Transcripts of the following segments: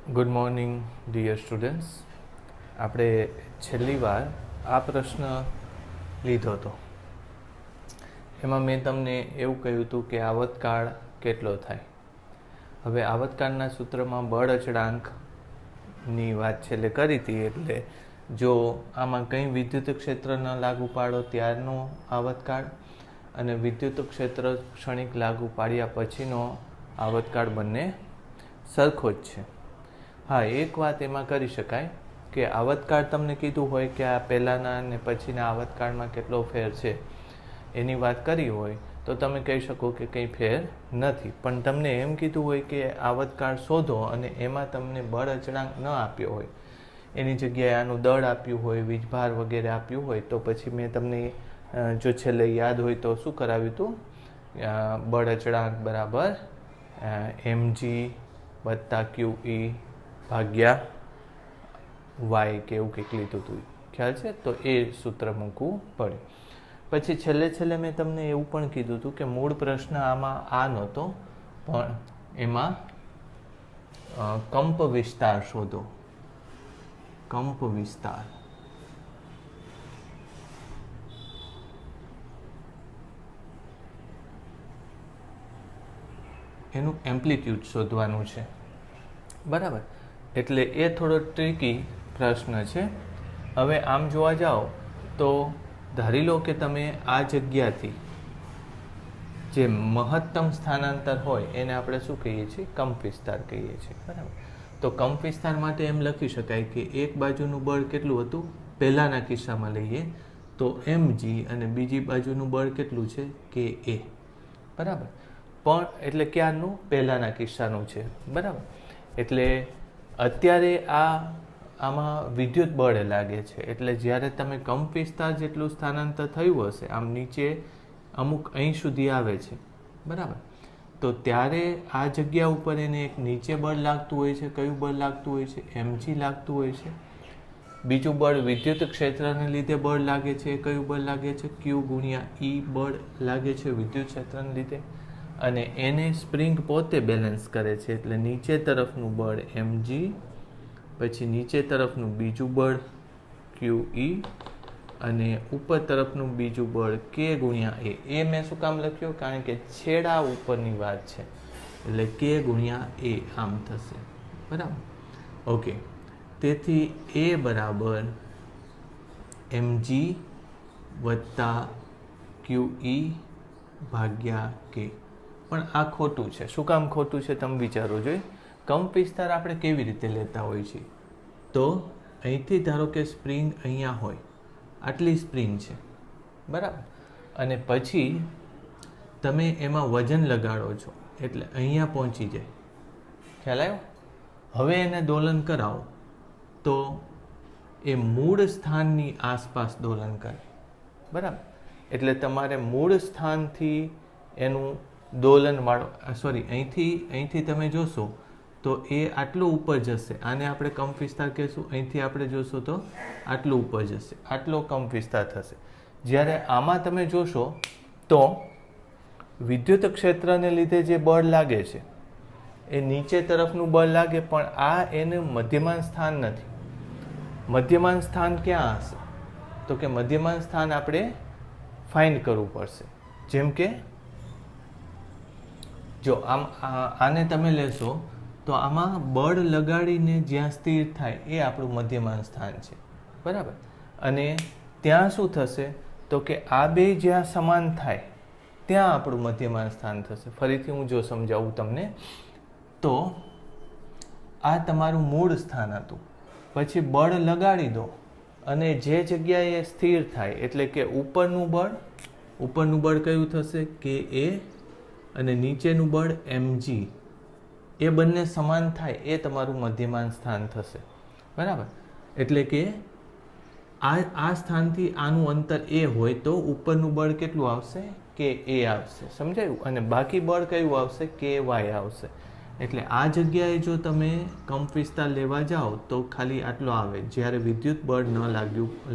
Good morning dear students. આપણે છેલ્લી વાર આ પ્રશ્ન લીધો હતો. એમાં મેં તમને એવું કહ્યું હતું કે આવતકાળ કેટલો થાય. હવે આવતકાળના સૂત્રમાં બળ અચળાંકની વાત છેલ્લે કરી હતી. એટલે જો આમાં કંઈ વિદ્યુત ક્ષેત્ર ન લાગુ પાડો ત્યારનો આવતકાળ અને વિદ્યુત ક્ષેત્ર ક્ષણિક લાગુ પાડ્યા પછીનો આવતકાળ બંને સરખો જ છે. હા, એક વાત એમાં કરી શકાય કે આવતકાળ તમને કીધું હોય કે આ પહેલાંના અને પછીના આવતકાળમાં કેટલો ફેર છે એની વાત કરી હોય તો તમે કહી શકો કે કંઈ ફેર નથી. પણ તમને એમ કીધું હોય કે આવતકાળ શોધો અને એમાં તમને બળ અચળાંક ન આપ્યો હોય, એની જગ્યાએ આનું દળ આપ્યું હોય, વીજભાર વગેરે આપ્યું હોય, તો પછી મેં તમને જો છેલ્લે યાદ હોય તો શું કરાવ્યું હતું? બળ અચળાંક બરાબર mg વત્તા QE ભાગ્યા વાય કે એવું કંઈક લીધું હતું, ખ્યાલ છે? તો એ સૂત્ર મૂકવું પડે. પછી છેલ્લે મેં તમને એવું પણ કીધું હતું કે મૂળ પ્રશ્ન આમાં આ નહોતો, પણ એમાં કંપ વિસ્તાર શોધો. કંપ વિસ્તાર એનું એમ્પ્લિટ્યૂડ શોધવાનું છે, બરાબર? એટલે એ થોડો ટ્રિકી પ્રશ્ન છે. હવે આમ જોવા જાઓ તો ધારી લો કે તમે આ જગ્યાથી જે મહત્તમ સ્થાનાંતર હોય એને આપણે શું કહીએ છીએ? કંપ વિસ્તાર કહીએ છીએ, બરાબર? તો કંપ વિસ્તાર માટે એમ લખી શકાય કે એક બાજુનું બળ કેટલું હતું પહેલાંના કિસ્સામાં લઈએ તો mg અને બીજી બાજુનું બળ કેટલું છે? KA, બરાબર? પણ એટલે ક્યારનું? પહેલાંના કિસ્સાનું છે, બરાબર? એટલે અત્યારે આમાં વિદ્યુત બળ લાગે છે. એટલે જ્યારે તમે કંપ વિસ્તાર જેટલું સ્થાનાંતર થયું હશે, આમ નીચે અમુક અહીં સુધી આવે છે, બરાબર? તો ત્યારે આ જગ્યા ઉપર એને એક નીચે બળ લાગતું હોય છે. કયું બળ લાગતું હોય છે? mg લાગતું હોય છે. બીજું બળ વિદ્યુત ક્ષેત્રને લીધે બળ લાગે છે. કયું બળ લાગે છે? Q ગુણ્યા E બળ લાગે છે વિદ્યુત ક્ષેત્રને લીધે. અને એને સ્પ્રિંગ પોતે બેલેન્સ કરે છે. એટલે નીચે તરફનું બળ mg, પછી નીચે તરફનું બીજું બળ QE અને ઉપર તરફનું બીજું બળ K ગુણ્યા A. એ મેં શું કામ લખ્યું? કારણ કે છેડા ઉપરની વાત છે, એટલે K ગુણ્યા A આમ થશે, બરાબર? ઓકે, તેથી A બરાબર mg વત્તા QE ભાગ્યા K. પણ આ ખોટું છે. શું કામ ખોટું છે તમે વિચારો જોઈએ. કંપ વિસ્તાર આપણે કેવી રીતે લેતા હોઈએ છીએ? તો અહીંથી ધારો કે સ્પ્રિંગ અહીંયા હોય, આટલી સ્પ્રિંગ છે, બરાબર? અને પછી તમે એમાં વજન લગાડો છો એટલે અહીંયા પહોંચી જાય, ખ્યાલ આવ્યો? હવે એને દોલન કરાવો તો એ મૂળ સ્થાનની આસપાસ દોલન કરે, બરાબર? એટલે તમારે મૂળ સ્થાનથી એનું દોલન અહીંથી તમે જોશો તો એ આટલું ઉપર જશે. આને આપણે કંપ વિસ્તાર કહીશું. અહીંથી આપણે જોશો તો આટલું ઉપર જશે, આટલો કંપ વિસ્તાર થશે. જ્યારે આમાં તમે જોશો તો વિદ્યુત ક્ષેત્રને લીધે જે બળ લાગે છે એ નીચે તરફનું બળ લાગે, પણ આ એનું મધ્યમાન સ્થાન નથી. મધ્યમાન સ્થાન ક્યાં હશે? તો કે મધ્યમાન સ્થાન આપણે ફાઇન્ડ કરવું પડશે. જેમ કે જો આને તમે લેશો તો આમાં બળ લગાડીને જ્યાં સ્થિર થાય એ આપણું મધ્યમાન સ્થાન છે, બરાબર? અને ત્યાં શું થશે? તો કે આ બે જ્યાં સમાન થાય ત્યાં આપણું મધ્યમાન સ્થાન થશે. ફરીથી હું જો સમજાવું તમને, તો આ તમારું મૂળ સ્થાન હતું. પછી બળ લગાડી દો અને જે જગ્યાએ સ્થિર થાય, એટલે કે ઉપરનું બળ કયું થશે? KA અને નીચેનું બળ mg, એ બંને સમાન થાય એ તમારું મધ્યમાન સ્થાન થશે, બરાબર? એટલે કે આ સ્થાનથી આનું અંતર a હોય તો ઉપરનું બળ કેટલું આવશે? KA આવશે, સમજાયું? અને બાકી બળ કયું આવશે? KY આવશે. એટલે આ જગ્યાએ જો તમે કંપ વિસ્તાર લેવા જાઓ તો ખાલી આટલો આવે. જ્યારે વિદ્યુત બળ ન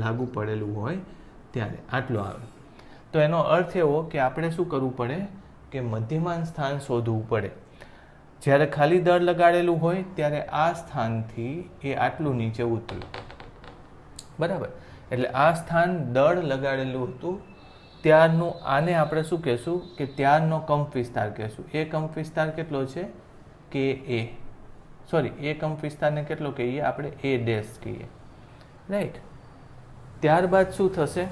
લાગુ પડેલું હોય ત્યારે આટલો આવે. તો એનો અર્થ એવો કે આપણે શું કરવું પડે કે મધ્યમાન સ્થાન શોધવું પડે. જ્યારે ખાલી દળ લગાડેલું હોય ત્યારે આ સ્થાનથી એ આટલું નીચે ઉતર્યું, બરાબર. એટલે આ સ્થાન દળ લગાડેલું હતું ત્યારનું, આને આપણે શું કહેશું કે ત્યારનો કંપ વિસ્તાર કહેશું. એ કંપ વિસ્તાર કેટલો છે કે એ, સોરી, એ કંપ વિસ્તારને કેટલો કહીએ આપણે, એ ડેશ કહીએ, રાઈટ. ત્યારબાદ શું થશે,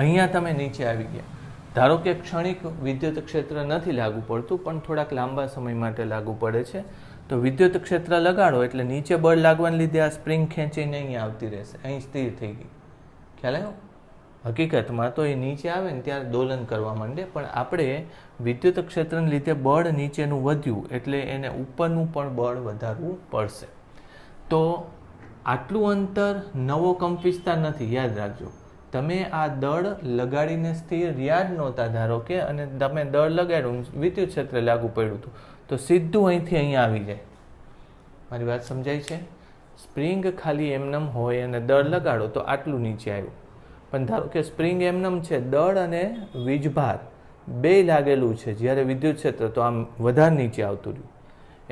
અહીંયા તમે નીચે આવી ગયા. ધારો કે ક્ષણિક વિદ્યુત ક્ષેત્ર નથી લાગુ પડતું પણ થોડાક લાંબા સમય માટે લાગુ પડે છે, તો વિદ્યુત ક્ષેત્ર લગાડો એટલે નીચે બળ લાગવાને લીધે આ સ્પ્રિંગ ખેંચીને અહીંયા આવતી રહેશે, અહીં સ્થિર થઈ ગઈ. ખ્યાલ આવ્યો? હકીકતમાં તો એ નીચે આવે ને ત્યારે દોલન કરવા માંડે, પણ આપણે વિદ્યુત ક્ષેત્રને લીધે બળ નીચેનું વધ્યું એટલે એને ઉપરનું પણ બળ વધારવું પડશે. તો આટલું અંતર નવો કંપ વિસ્તાર નથી, યાદ રાખજો. તમે આ દળ લગાડીને સ્થિર રહ્યા જ નહોતા ધારો કે, અને તમે દળ લગાડ્યું, વિદ્યુત ક્ષેત્ર લાગુ પડ્યું હતું, તો સીધું અહીંથી અહીંયા આવી જાય. મારી વાત સમજાય છે? સ્પ્રિંગ ખાલી એમનેમ હોય અને દળ લગાડો તો આટલું નીચે આવ્યું, પણ ધારો કે સ્પ્રિંગ એમનેમ છે, દળ અને વીજભાર બે લાગેલું છે જ્યારે વિદ્યુત ક્ષેત્ર, તો આમ વધારે નીચે આવતું રહ્યું.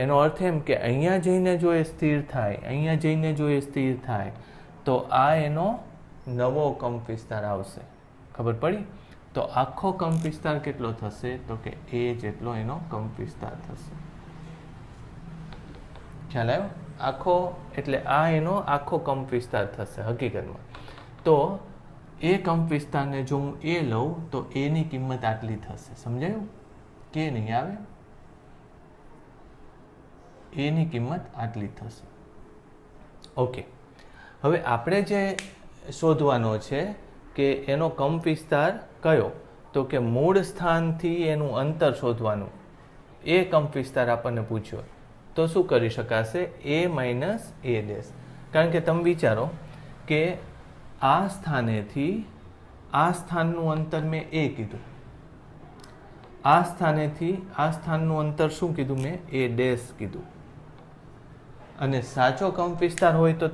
એનો અર્થ એમ કે અહીંયા જઈને જો એ સ્થિર થાય, અહીંયા જઈને જો એ સ્થિર થાય તો આ એનો નવો કંપ વિસ્તાર આવશે. ખબર પડી? તો આખો કંપ વિસ્તાર કેટલો થશે, તો કે એ જેટલો એનો કંપ વિસ્તાર થશે. ખ્યાલ આવ્યો? આખો એટલે આ એનો આખો કંપ વિસ્તાર થશે હકીકતમાં. તો એ કંપ વિસ્તારને જો હું એ લઉં તો એની કિંમત આટલી થશે. સમજાયું? કે નહીં આવે? એની કિંમત આટલી થશે. ઓકે, હવે આપણે જે શોધવાનો છે કે એનો કંપ વિસ્તાર કયો, તો કે મૂળ સ્થાનથી એનું અંતર શોધવાનું. એ કંપ વિસ્તાર આપણને પૂછ્યો તો શું કરી શકાશે, એ માઇનસ એ ડેશ. કારણ કે તમે વિચારો કે આ સ્થાનેથી આ સ્થાનનું અંતર મેં એ કીધું, આ સ્થાનેથી આ સ્થાનનું અંતર શું કીધું મેં, એ ડેશ કીધું. અને સાચો કંપ વિસ્તાર હોય તો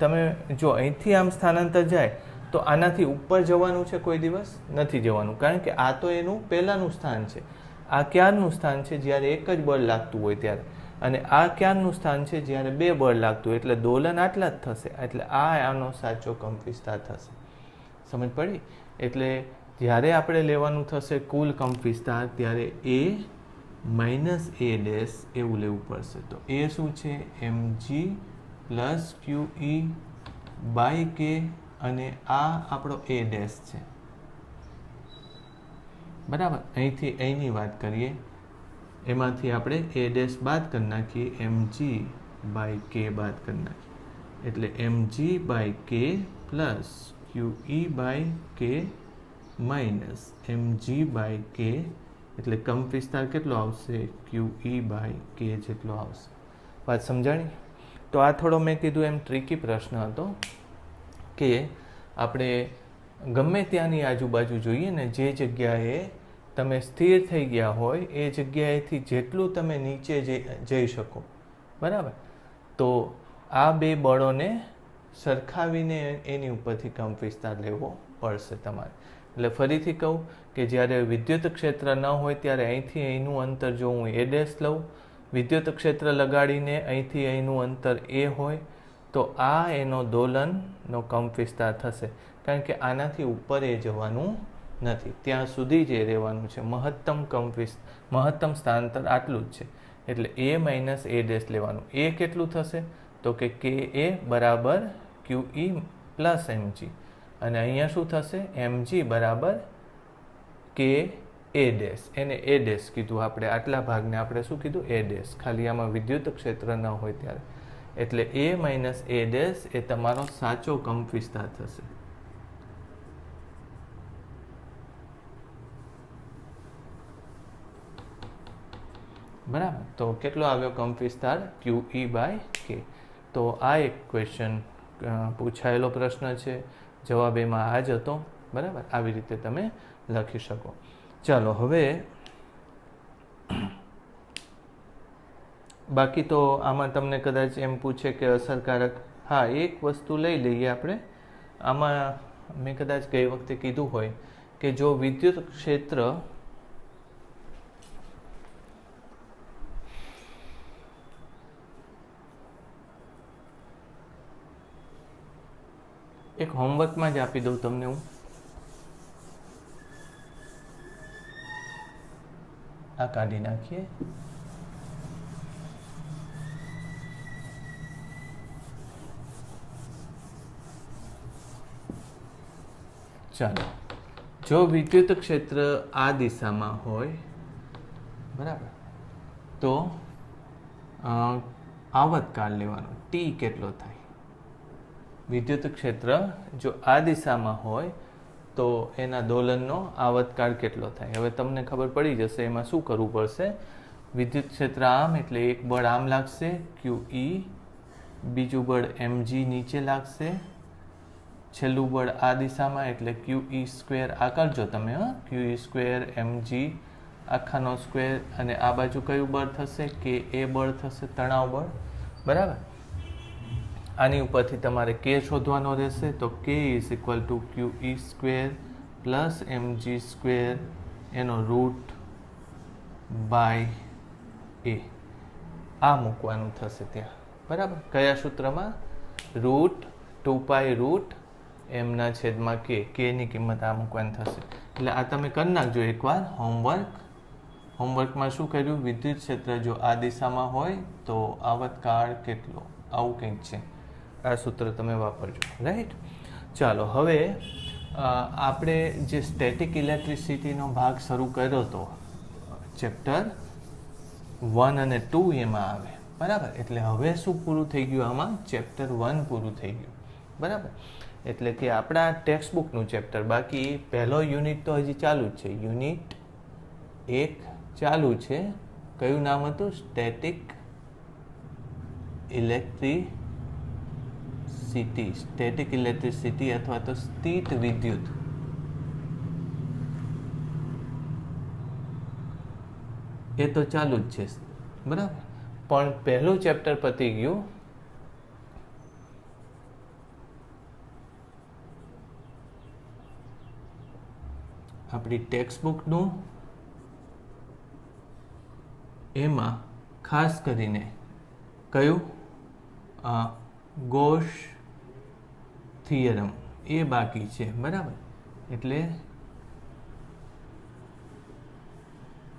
તમે જો અહીંથી આમ સ્થાનાંતર જાય તો આનાથી ઉપર જવાનું છે, કોઈ દિવસ નથી જવાનું, કારણ કે આ તો એનું પહેલાંનું સ્થાન છે. આ ક્યારનું સ્થાન છે, જ્યારે એક જ બળ લાગતું હોય ત્યારે, અને આ ક્યારનું સ્થાન છે, જ્યારે બે બળ લાગતું હોય, એટલે દોલન આટલા જ થશે. એટલે આ આનો સાચો કંપ વિસ્તાર થશે. સમજ પડી? એટલે જ્યારે આપણે લેવાનું થશે કુલ કંપ વિસ્તાર ત્યારે એ માઇનસ એ ડેશ એવું લેવું પડશે. તો એ શું છે, mg પ્લસ QE બાય કે, અને આ આપણો એ ડેશ છે, બરાબર. અહીંથી અહીંની વાત કરીએ, એમાંથી આપણે એ ડેશ બાદ કરી નાખીએ, mg બાય કે બાદ કરી નાખીએ, એટલે mg બાય કે પ્લસ QE બાય કે માઇનસ mg બાય કે, એટલે કંપ વિસ્તાર કેટલો આવશે, QE બાય કે જેટલો આવશે. વાત સમજાણી? તો આ થોડો મેં કીધું એમ ટ્રિકી પ્રશ્ન હતો કે આપણે ગમે ત્યાંની આજુબાજુ જોઈએ ને, જે જગ્યાએ તમે સ્થિર થઈ ગયા હોય એ જગ્યાએથી જેટલું તમે નીચે જઈ શકો, બરાબર. તો આ બે બળોને સરખાવીને એની ઉપરથી કંપ વિસ્તાર લેવો પડશે તમારે. એટલે ફરીથી કહું કે જ્યારે વિદ્યુત ક્ષેત્ર ન હોય ત્યારે અહીંથી અહીંનું અંતર જો હું એ ડેશ લઉં, વિદ્યુત ક્ષેત્ર લગાડીને અહીંથી અહીંનું અંતર એ હોય તો આ એનો દોલનનો કંપ વિસ્તાર થશે. કારણ કે આનાથી ઉપર એ જવાનું નથી, ત્યાં સુધી જ એ રહેવાનું છે. મહત્તમ સ્થાનાંતર આટલું જ છે, એટલે એ માઇનસ એ ડેશ લેવાનું. એ કેટલું થશે, તો કે એ બરાબર QE પ્લસ mg, અને અહીંયા શું થશે, mg બરાબર કે એ ડેશ. એને એ ડેશ કીધું આપણે, આટલા ભાગને આપણે શું કીધું, એ ડેશ. ખાલી આમાં વિદ્યુત ક્ષેત્ર ન હોય ત્યારે. એટલે એ માઇનસ એ ડેશ એ તમારો સાચો કંપ વિસ્તાર થશે. બરાબર. તો કેટલો આવ્યો કંપ વિસ્તાર, QE બાય કે. તો આ એક ક્વેશ્ચન પૂછાયેલો પ્રશ્ન છે, જવાબ એમાં આ જ હતો, બરાબર. આવી રીતે તમે લખી શકો. ચાલો હવે બાકી તો આમાં તમને કદાચ એમ પૂછે કે અસરકારક, હા એક વસ્તુ લઈ લઈએ આપણે. આમાં મેં કદાચ ગઈ વખતે કીધું હોય કે જો વિદ્યુત ક્ષેત્ર એક હોમવર્કમાં જ આપી દઉં તમને હું. આ કાઢી નાખીએ. ચાલો, જો વિદ્યુત ક્ષેત્ર આ દિશામાં હોય, બરાબર, તો આવર્તકાળ લેવાનો. ટી કેટલો થાય? વિદ્યુત ક્ષેત્ર જો આ દિશામાં હોય તો એના દોલનનો આવર્તકાળ કેટલો થાય? હવે તમને ખબર પડી જશે એમાં શું કરવું પડશે. વિદ્યુત ક્ષેત્ર આમ એટલે એક બળ આમ લાગશે QE, બીજું બળ mg નીચે લાગશે, છેલ્લું બળ આ દિશામાં એટલે QE² આ કરજો તમે. QE² mg આખાનો સ્ક્વેર, અને આ બાજુ કયું બળ થશે? કે એ બળ થશે, તણાવ બળ. બરાબર. આની ઉપરથી તમારે k શોધવાનો રહેશે. તો k = QE² પ્લસ mg² એનો રૂટ બાય a. આ મૂકવાનું થશે ત્યાં. બરાબર. કયા સૂત્રમાં? Route 2π√m/k. ની કિંમત આ મૂકવાની થશે. એટલે આ તમે કરી નાખજો એકવાર હોમવર્ક. હોમવર્કમાં શું કર્યું? વિદ્યુત ક્ષેત્ર જો આ દિશામાં હોય તો આવર્તકાળ કેટલો, આવું કંઈક છે. આ સૂત્ર તમે વાપરજો. રાઈટ. ચાલો, હવે આપણે જે સ્ટેટિક ઇલેક્ટ્રિસિટીનો ભાગ શરૂ કર્યો હતો, ચેપ્ટર 1 અને 2 એમાં આવે. બરાબર. એટલે હવે શું પૂરું થઈ ગયું? આમાં ચેપ્ટર 1 પૂરું થઈ ગયું. બરાબર. એટલે કે આપણા ટેક્સ્ટ બુકનું ચેપ્ટર, બાકી પહેલો યુનિટ તો હજી ચાલુ જ છે. યુનિટ 1 ચાલુ છે. કયું નામ હતું? Static electricity. સ્ટેટિક ઇલેક્ટ્રિસિટી અથવા તો સ્થિત વિદ્યુત. એ તો ચાલુ જ છે. બરાબર. પણ પહેલું ચેપ્ટર પતી ગયું. આપણી ટેક્સ્ટ બુકનું. એમાં ખાસ કરીને કયું? ગોસ થિયરમ એ બાકી છે. બરાબર. એટલે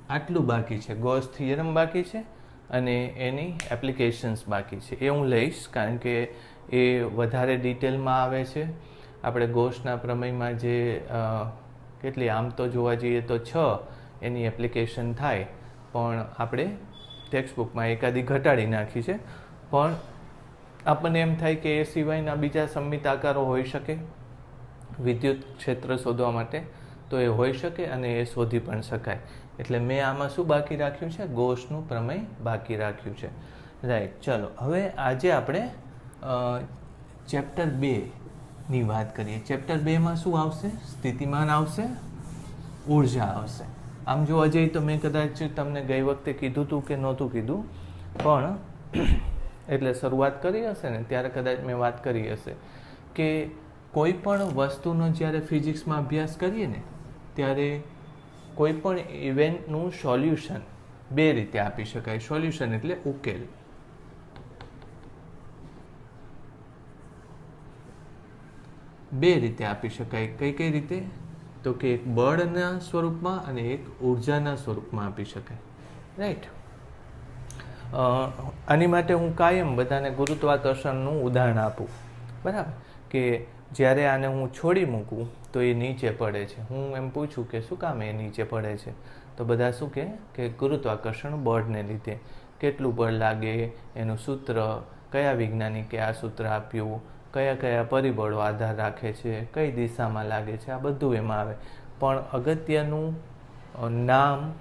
આટલું બાકી છે. ગોસ થિયરમ બાકી છે અને એની એપ્લિકેશન્સ બાકી છે. એ હું લઈશ કારણ કે એ વધારે ડિટેલમાં આવે છે. આપણે ગોસના પ્રમેયમાં જે કેટલી, આમ તો જોવા જઈએ તો 6 એની એપ્લિકેશન થાય, પણ આપણે ટેક્સ્ટ બુકમાં એકાદી ઘટાડી નાખી છે. પણ આપણને એમ થાય કે એ સિવાયના બીજા સંમિત આકારો હોઈ શકે વિદ્યુત ક્ષેત્ર શોધવા માટે, તો એ હોઈ શકે અને એ શોધી પણ શકાય. એટલે મેં આમાં શું બાકી રાખ્યું છે? ગોસનું પ્રમેય બાકી રાખ્યું છે. રાઈટ. ચલો, હવે આજે આપણે ચેપ્ટર 2ની વાત કરીએ. ચેપ્ટર 2માં શું આવશે? સ્થિતિમાન આવશે, ઉર્જા આવશે. આમ જોવા જઈએ તો મેં કદાચ તમને ગઈ વખતે કીધું હતું કે નહોતું કીધું, પણ એટલે શરૂઆત કરી હશે ને ત્યારે કદાચ મેં વાત કરી હશે કે કોઈ પણ વસ્તુનો જ્યારે ફિઝિક્સમાં અભ્યાસ કરીએ ને ત્યારે કોઈ પણ ઇવેન્ટનું સોલ્યુશન બે રીતે આપી શકાય. સોલ્યુશન એટલે ઉકેલ. બે રીતે આપી શકાય. કઈ કઈ રીતે? તો કે એક બળના સ્વરૂપમાં અને એક ઉર્જાના સ્વરૂપમાં આપી શકાય. રાઈટ. આની માટે હું કાયમ બધાને ગુરુત્વાકર્ષણનું ઉદાહરણ આપું. બરાબર. કે જ્યારે આને હું છોડી મૂકું તો એ નીચે પડે છે. હું એમ પૂછું કે શું કામ એ નીચે પડે છે, તો બધા શું કે ગુરુત્વાકર્ષણ બળને લીધે. કેટલું બળ લાગે એનું સૂત્ર, કયા વૈજ્ઞાનિકે આ સૂત્ર આપ્યું, કયા કયા પરિબળો આધાર રાખે છે, કઈ દિશામાં લાગે છે, આ બધું એમાં આવે. પણ અગત્યનું નામ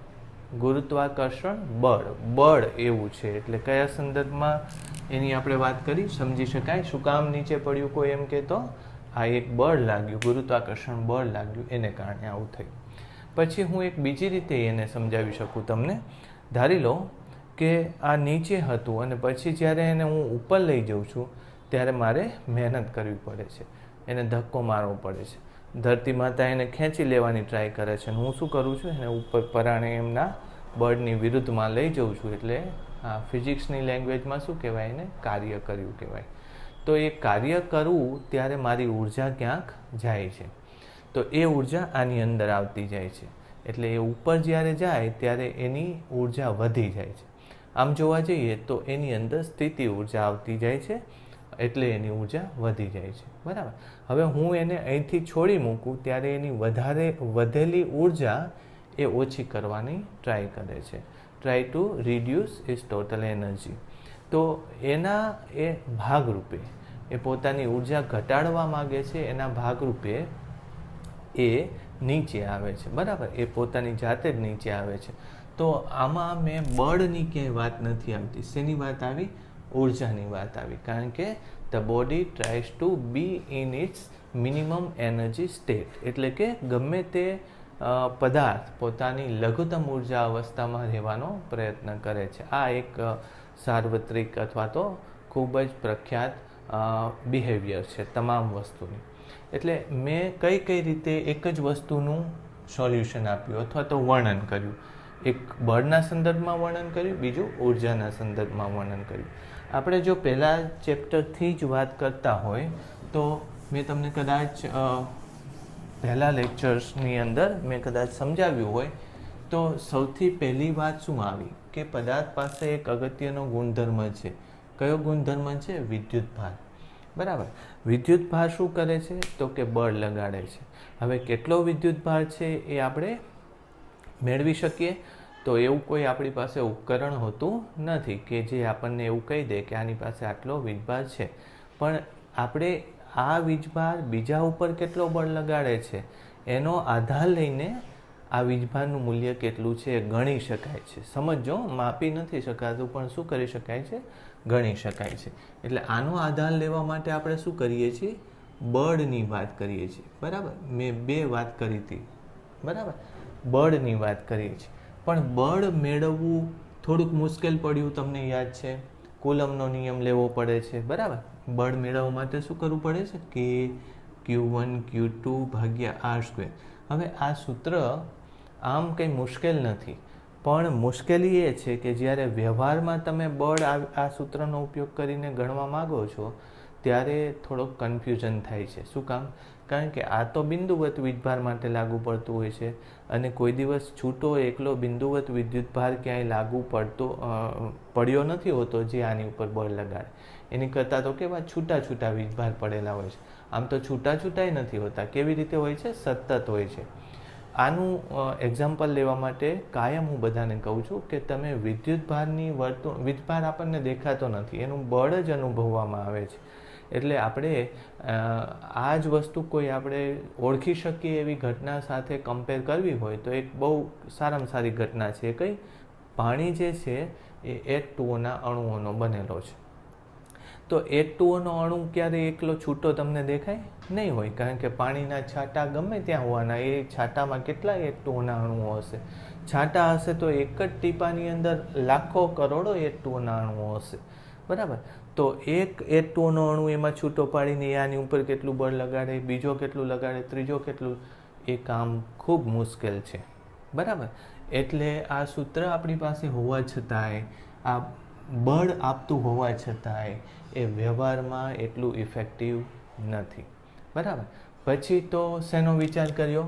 ગુરુત્વાકર્ષણ બળ. બળ એવું છે એટલે કયા સંદર્ભમાં એની આપણે વાત કરી સમજી શકાય. શું કામ નીચે પડ્યું કોઈ એમ કે તો આ એક બળ લાગ્યું, ગુરુત્વાકર્ષણ બળ લાગ્યું, એને કારણે આવું થયું. પછી હું એક બીજી રીતે એને સમજાવી શકું તમને. ધારી લો કે આ નીચે હતું અને પછી જ્યારે એને હું ઉપર લઈ જાઉં છું ત્યારે મારે મહેનત કરવી પડે છે, એને ધક્કો મારવો પડે છે. ધરતી માતા એને ખેંચી લેવાની ટ્રાય કરે છે અને હું શું કરું છું? એને ઉપર પરાણે એમના બળની વિરુદ્ધમાં લઈ જાઉં છું. એટલે ફિઝિક્સની લેંગ્વેજમાં શું કહેવાય? એને કાર્ય કર્યું કહેવાય. તો એ કાર્ય કરવું ત્યારે મારી ઉર્જા ક્યાંક જાય છે, તો એ ઉર્જા આની અંદર આવતી જાય છે. એટલે એ ઉપર જ્યારે જાય ત્યારે એની ઉર્જા વધી જાય છે. આમ જોવા જઈએ તો એની અંદર સ્થિતિ ઉર્જા આવતી જાય છે, એટલે એની ઉર્જા વધી જાય છે. બરાબર. હવે હું એને અહીંથી છોડી મૂકું ત્યારે એની વધેલી ઉર્જા એ ઓછી કરવાની ટ્રાય કરે છે. Try to reduce is total energy. તો એના એ ભાગરૂપે એ પોતાની ઉર્જા ઘટાડવા માગે છે, એના ભાગરૂપે એ નીચે આવે છે. બરાબર. એ પોતાની જાતે જ નીચે આવે છે. તો આમાં મેં બળની ક્યાંય વાત નથી આવતી. શેની વાત આવી? ઉર્જાની વાત આવી. કારણ કે the body tries to be in its minimum energy state. એટલે કે ગમે તે પદાર્થ પોતાની લઘુત્તમ ઉર્જા અવસ્થામાં રહેવાનો પ્રયત્ન કરે છે. આ એક સાર્વત્રિક અથવા તો ખૂબ જ પ્રખ્યાત બિહેવિયર છે તમામ વસ્તુની. એટલે મેં કઈ રીતે એક જ વસ્તુનું સોલ્યુશન આપ્યું અથવા તો વર્ણન કર્યું. એક બળના સંદર્ભમાં વર્ણન કર્યું, બીજું ઉર્જાના સંદર્ભમાં વર્ણન કર્યું. આપણે જો પહેલા ચેપ્ટરથી જ વાત કરતા હોય તો મેં તમને કદાચ પહેલા લેક્ચર્સની અંદર મેં કદાચ સમજાવ્યું હોય તો સૌથી પહેલી વાત શું આવી કે પદાર્થ પાસે એક અગત્યનો ગુણધર્મ છે. કયો ગુણધર્મ છે? વિદ્યુત ભાર. બરાબર. વિદ્યુત ભાર શું કરે છે? તો કે બળ લગાડે છે. હવે કેટલો વિદ્યુત ભાર છે એ આપણે મેળવી શકીએ તો એવું કોઈ આપણી પાસે ઉપકરણ હોતું નથી કે જે આપણને એવું કહી દે કે આની પાસે આટલો વીજભાર છે. પણ આપણે આ વીજભાર બીજા ઉપર કેટલો બળ લગાડે છે એનો આધાર લઈને આ વીજભારનું મૂલ્ય કેટલું છે એ ગણી શકાય છે. સમજો, માપી નથી શકાતું પણ શું કરી શકાય છે? ગણી શકાય છે. એટલે આનો આધાર લેવા માટે આપણે શું કરીએ છીએ? બળની વાત કરીએ છીએ. બરાબર. મેં બે વાત કરી હતી. બરાબર. બળની વાત કરીએ છીએ. પણ બળ મેળવવું થોડુંક મુશ્કેલ પડ્યું. તમને યાદ છે કુલમનો નિયમ લેવો પડે છે. બરાબર. બળ મેળવવા માટે શું કરવું પડે છે? કે Q1 Q2 ભાગ્યા R². હવે આ સૂત્ર આમ કંઈ મુશ્કેલ નથી, પણ મુશ્કેલી એ છે કે જ્યારે વ્યવહારમાં તમે બળ આ સૂત્રનો ઉપયોગ કરીને ગણવા માગો છો ત્યારે થોડોક કન્ફ્યુઝન થાય છે. શું કામ? કારણ કે આ તો બિંદુવત વીજભાર માટે લાગુ પડતું હોય છે અને કોઈ દિવસ છૂટો એકલો બિંદુવત વિદ્યુતભાર ક્યાંય લાગુ પડ્યો નથી હોતો જે આની ઉપર બળ લગાડે. એની કરતાં તો કેવા છૂટા છૂટા વીજભાર પડેલા હોય છે. આમ તો છૂટા છૂટાય નથી હોતા. કેવી રીતે હોય છે? સતત હોય છે. આનું એક્ઝામ્પલ લેવા માટે કાયમ હું બધાને કહું છું કે તમે વિદ્યુતભારની વીજભાર આપણને દેખાતો નથી, એનું બળ જ અનુભવવામાં આવે છે. એટલે આપણે આ જ વસ્તુ કોઈ આપણે ઓળખી શકીએ એવી ઘટના સાથે કમ્પેર કરવી હોય તો એક બહુ સારામાં સારી ઘટના છે. કઈ? પાણી જે છે એ H2O અણુઓનો બનેલો છે. તો H2O અણુ ક્યારે એકલો છૂટો તમને દેખાય નહીં હોય, કારણ કે પાણીના છાંટા ગમે ત્યાં હોવાના. એ છાંટામાં કેટલા H2O અણુઓ હશે? છાંટા હશે તો એક જ ટીપાની અંદર લાખો કરોડો H2O અણુઓ હશે. બરાબર. તો એક H2O અણુ એમાં છૂટો પાડીને આની ઉપર કેટલું બળ લગાડે, બીજો કેટલું લગાડે, ત્રીજો કેટલું, એ કામ ખૂબ મુશ્કેલ છે. બરાબર. એટલે આ સૂત્ર આપણી પાસે હોવા છતાંય, આ બળ આપતું હોવા છતાંય એ વ્યવહારમાં એટલું ઇફેક્ટિવ નથી. બરાબર. પછી તો શેનો વિચાર કર્યો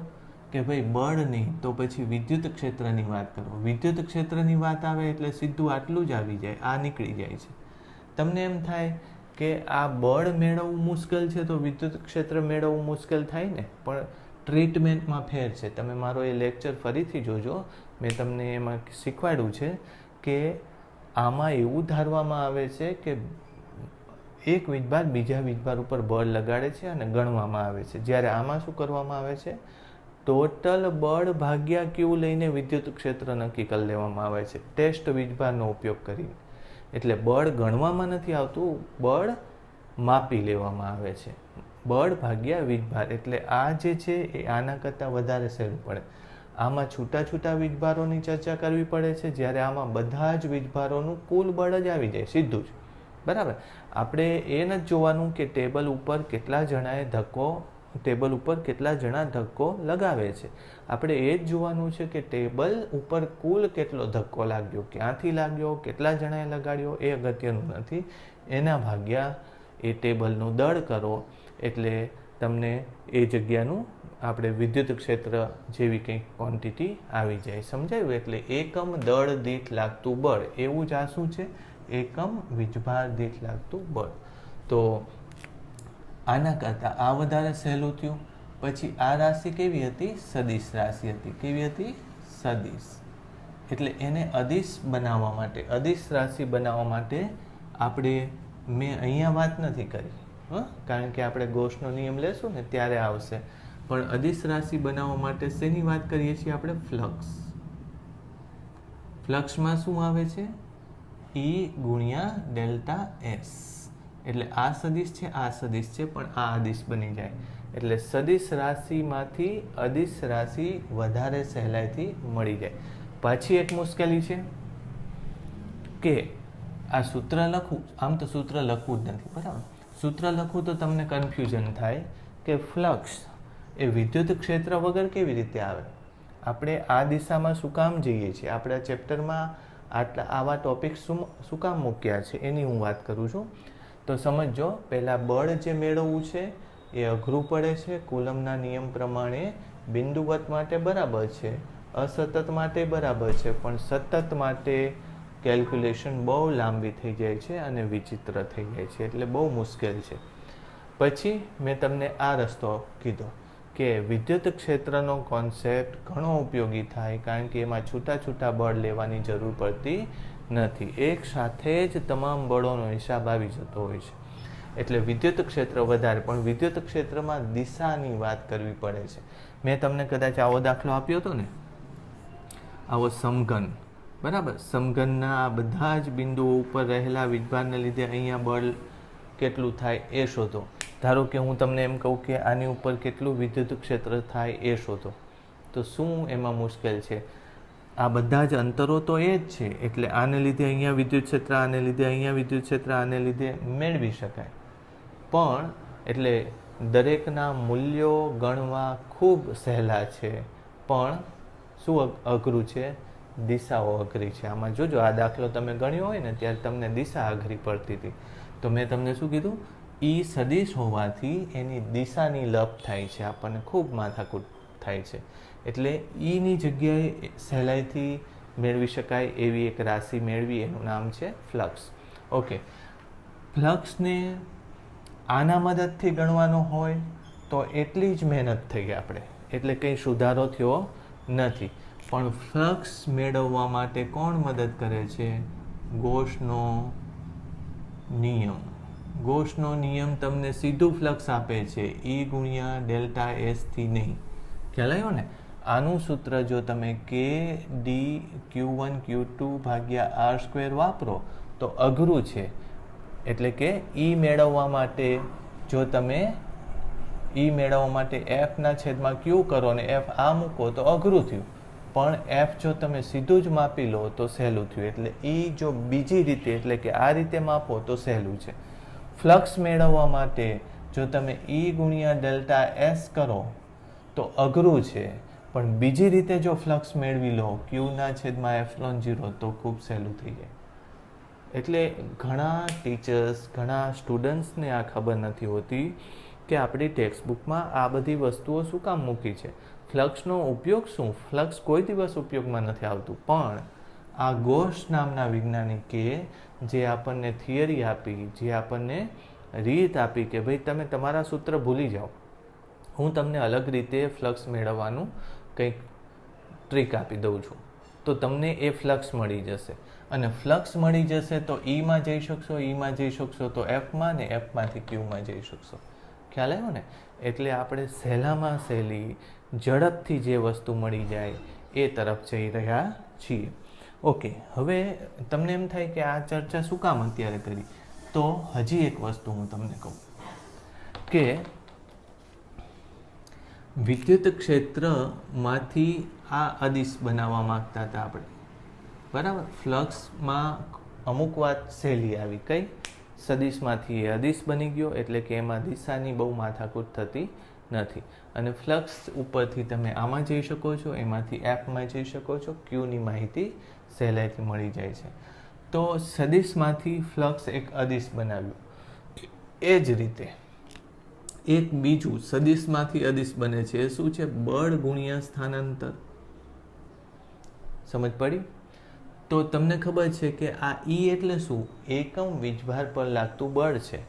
કે ભાઈ બળ નહીં તો પછી વિદ્યુત ક્ષેત્રની વાત કરો. વિદ્યુત ક્ષેત્રની વાત આવે એટલે સીધું આટલું જ આવી જાય, આ નીકળી જાય છે. તમને એમ થાય કે આ બળ મેળવવું મુશ્કેલ છે તો વિદ્યુત ક્ષેત્ર મેળવવું મુશ્કેલ થાય ને. પણ ટ્રીટમેન્ટમાં ફેર છે. તમે મારો એ લેક્ચર ફરીથી જોજો. મેં તમને એમાં શીખવાડ્યું છે કે આમાં એવું ધારવામાં આવે છે કે એક વીજભાર બીજા વીજભાર ઉપર બળ લગાડે છે અને ગણવામાં આવે છે. જ્યારે આમાં શું કરવામાં આવે છે? ટોટલ બળ ભાગ્યા Q લઈને વિદ્યુત ક્ષેત્ર નક્કી કરી લેવામાં આવે છે ટેસ્ટ વીજભારનો ઉપયોગ કરીને. એટલે બળ ગણવામાં નથી આવતું, બળ માપી લેવામાં આવે છે. બળ ભાગ્યા વીજભાર. એટલે આ જે છે એ આના કરતાં વધારે સહેલું પડે. આમાં છૂટા છૂટા વીજભારોની ચર્ચા કરવી પડે છે, જ્યારે આમાં બધા જ વીજભારોનું કુલ બળ જ આવી જાય સીધું જ. બરાબર. આપણે એ નથી જોવાનું કે ટેબલ ઉપર કેટલા જણા ધક્કો લગાવે છે. આપણે એ જ જોવાનું છે કે ટેબલ ઉપર કુલ કેટલો ધક્કો લાગ્યો, ક્યાંથી લાગ્યો, કેટલા જણાએ લગાડ્યો, એ અગત્યનું નથી. એના ભાગ્યા એ ટેબલનું દળ કરો એટલે તમને એ જગ્યાનું આપણે વિદ્યુત ક્ષેત્ર જેવી કંઈક ક્વોન્ટિટી આવી જાય. સમજાયું? એટલે એકમ દળ દીઠ લાગતું બળ, એવું જ આ શું છે? એકમ વીજભાર દીઠ લાગતું બળ. તો આના કરતાં આ વધારે સહેલું થયું. પછી આ રાશિ કેવી હતી? સદિશ રાશિ હતી. કેવી હતી? સદિશ. એટલે એને અદિશ બનાવવા માટે, અદિશ રાશિ બનાવવા માટે આપણે, મેં અહીંયા વાત નથી કરી, કારણ કે આપણે ગૌસનો નિયમ લેશું ને ત્યારે આવશે. પણ અદિશ રાશિ બનાવવા માટે શેની વાત કરીએ છીએ આપણે? ફ્લક્સ. ફ્લક્સમાં શું આવે છે? E ગુણ્યા ડેલ્ટા S. એટલે આ સદિશ છે, આ સદિશ છે, પણ આ અદિશ બની જાય. એટલે સદિશ રાશિમાંથી અદિશ રાશિ વધારે સહેલાઈથી મળી જાય. પાછી એક મુશ્કેલી છે કે આ સૂત્ર લખવું, આમ તો સૂત્ર લખવું જ નથી, બરાબર? સૂત્ર લખવું તો તમને કન્ફ્યુઝન થાય કે ફ્લક્સ એ વિદ્યુત ક્ષેત્ર વગર કેવી રીતે આવે? આપણે આ દિશામાં શું કામ જઈએ છીએ? આપણે આ ચેપ્ટરમાં આવા ટોપિક શું કામ મૂક્યા છે એની હું વાત કરું છું. તો સમજો, પહેલાં બળ જે મેળવવું છે એ અઘરું પડે છે. કુલમના નિયમ પ્રમાણે બિંદુવત માટે બરાબર છે, અસતત માટે બરાબર છે, પણ સતત માટે કેલ્ક્યુલેશન બહુ લાંબી થઈ જાય છે અને વિચિત્ર થઈ જાય છે, એટલે બહુ મુશ્કેલ છે. પછી મેં તમને આ રસ્તો કીધો કે વિદ્યુત ક્ષેત્રનો કોન્સેપ્ટ ઘણો ઉપયોગી થાય, કારણ કે એમાં છૂટા છૂટા બળ લેવાની જરૂર પડતી નથી. એક સાથે જ તમામ બળોનો હિસાબ આવી જતો હોય છે. એટલે વિદ્યુત ક્ષેત્ર વધારે, પણ વિદ્યુત ક્ષેત્રમાં દિશાની વાત કરવી પડે છે. મેં તમને કદાચ આવો દાખલો આપ્યો હતો ને, આવો સમઘન, બરાબર? સમઘનના બધા જ બિંદુઓ ઉપર રહેલા વીજભારને લીધે અહીંયા બળ કેટલું થાય એ શોધો. ધારો કે હું તમને એમ કહું કે આની ઉપર કેટલું વિદ્યુત ક્ષેત્ર થાય એ શોધો, તો શું એમાં મુશ્કેલ છે? આ બધા જ અંતરો તો એ જ છે. એટલે આને લીધે અહીંયા વિદ્યુત ક્ષેત્ર, આને લીધે અહીંયા વિદ્યુત ક્ષેત્ર, આને લીધે મેળવી શકાય. પણ એટલે દરેકના મૂલ્યો ગણવા ખૂબ સહેલા છે, પણ શું અઘરું છે? દિશાઓ અઘરી છે. આમાં જોજો, આ દાખલો તમે ગણ્યો હોય ને ત્યારે તમને દિશા અઘરી પડતી હતી. તો મેં તમને શું કીધું? ઈ સદિશ હોવાથી એની દિશાની લપ થાય છે, આપણને ખૂબ માથાકૂટ થાય છે. એટલે ઈની જગ્યાએ સહેલાઈથી મેળવી શકાય એવી એક રાશિ મેળવી, એનું નામ છે ફ્લક્સ. ઓકે, ફ્લક્સને આના મદદથી ગણવાનો હોય તો એટલી જ મહેનત થઈ આપણે, એટલે કંઈ સુધારો થયો નથી. પણ ફ્લક્સ મેળવવા માટે કોણ મદદ કરે છે? ગૌસનો નિયમ. ગૌસનો નિયમ તમને સીધું ફ્લક્સ આપે છે, E ગુણ્યા ડેલ્ટા S થી નહીં. ખ્યાલ આવ્યો ને? આનું સૂત્ર જો તમે KD Q1 Q2 ભાગ્યા R² વાપરો તો અઘરું છે. એટલે કે E મેળવવા માટે જો તમે F ના છેદમાં Q કરો ને F આ મૂકો તો અઘરું થયું, પણ F જો તમે સીધું જ માપી લો તો સહેલું થયું. એટલે E જો બીજી રીતે, એટલે કે આ રીતે માપો તો સહેલું છે. ફ્લક્સ મેળવવા માટે જો તમે E ગુણ્યા ડેલ્ટા S કરો તો અઘરું છે, પણ બીજી રીતે જો ફ્લક્સ મેળવી લો Q ના છેદમાં ε0 તો ખૂબ સહેલું થઈ જાય. એટલે ઘણા ટીચર્સ, ઘણા સ્ટુડન્ટ્સને આ ખબર નથી હોતી કે આપણી ટેક્સ્ટબુકમાં આ બધી વસ્તુઓ શું કામ મૂકી છે. ફ્લક્સનો ઉપયોગ શું? ફ્લક્સ કોઈ દિવસ ઉપયોગમાં નથી આવતું, પણ આ ગૌસ નામના વૈજ્ઞાનિકે જે આપણને થિયરી આપી, જે આપણને રીત આપી કે ભાઈ તમે તમારા સૂત્ર ભૂલી જાઓ, હું તમને અલગ રીતે ફ્લક્સ મેળવવાનું કંઈક ટ્રીક આપી દઉં છું, તો તમને એ ફ્લક્સ મળી જશે. અને ફ્લક્સ મળી જશે તો Eમાં જઈ શકશો, Eમાં જઈ શકશો તો Fમાં, ને Fમાંથી Qમાં જઈ શકશો. ખ્યાલ આવ્યો ને? એટલે આપણે સહેલામાં સહેલી, ઝડપથી જે વસ્તુ મળી જાય એ તરફ જઈ રહ્યા છીએ. ઓકે, હવે તમને એમ થાય કે આ ચર્ચા શું કામ અત્યારે કરી? તો હજી એક વસ્તુ હું તમને કહું કે વિદ્યુત ક્ષેત્રમાંથી આ અદિશ બનાવવા માંગતા હતા આપણે, બરાબર? ફ્લક્સમાં અમુક વાત સહેલી આવી, કઈ? સદિશમાંથી એ અદિશ બની ગયો, એટલે કે એમાં દિશાની બહુ માથાકૂટ થતી નથી. અને ફ્લક્સ ઉપરથી તમે આમાં જઈ શકો છો, એમાંથી Fમાં જઈ શકો છો, Qની માહિતી સહેલાઈથી મળી જાય છે. તો સદિશમાંથી ફ્લક્સ એક અદિશ બનાવ્યું, એ જ રીતે એક બીજું સદિશમાંથી અદિશ બને છે, એ શું છે? બળ ગુણ્યા સ્થાનાંતર. સમજ પડી? તો તમને ખબર છે કે આ ઈ એટલે શું? એકમ વીજભાર પર લાગતું બળ છે.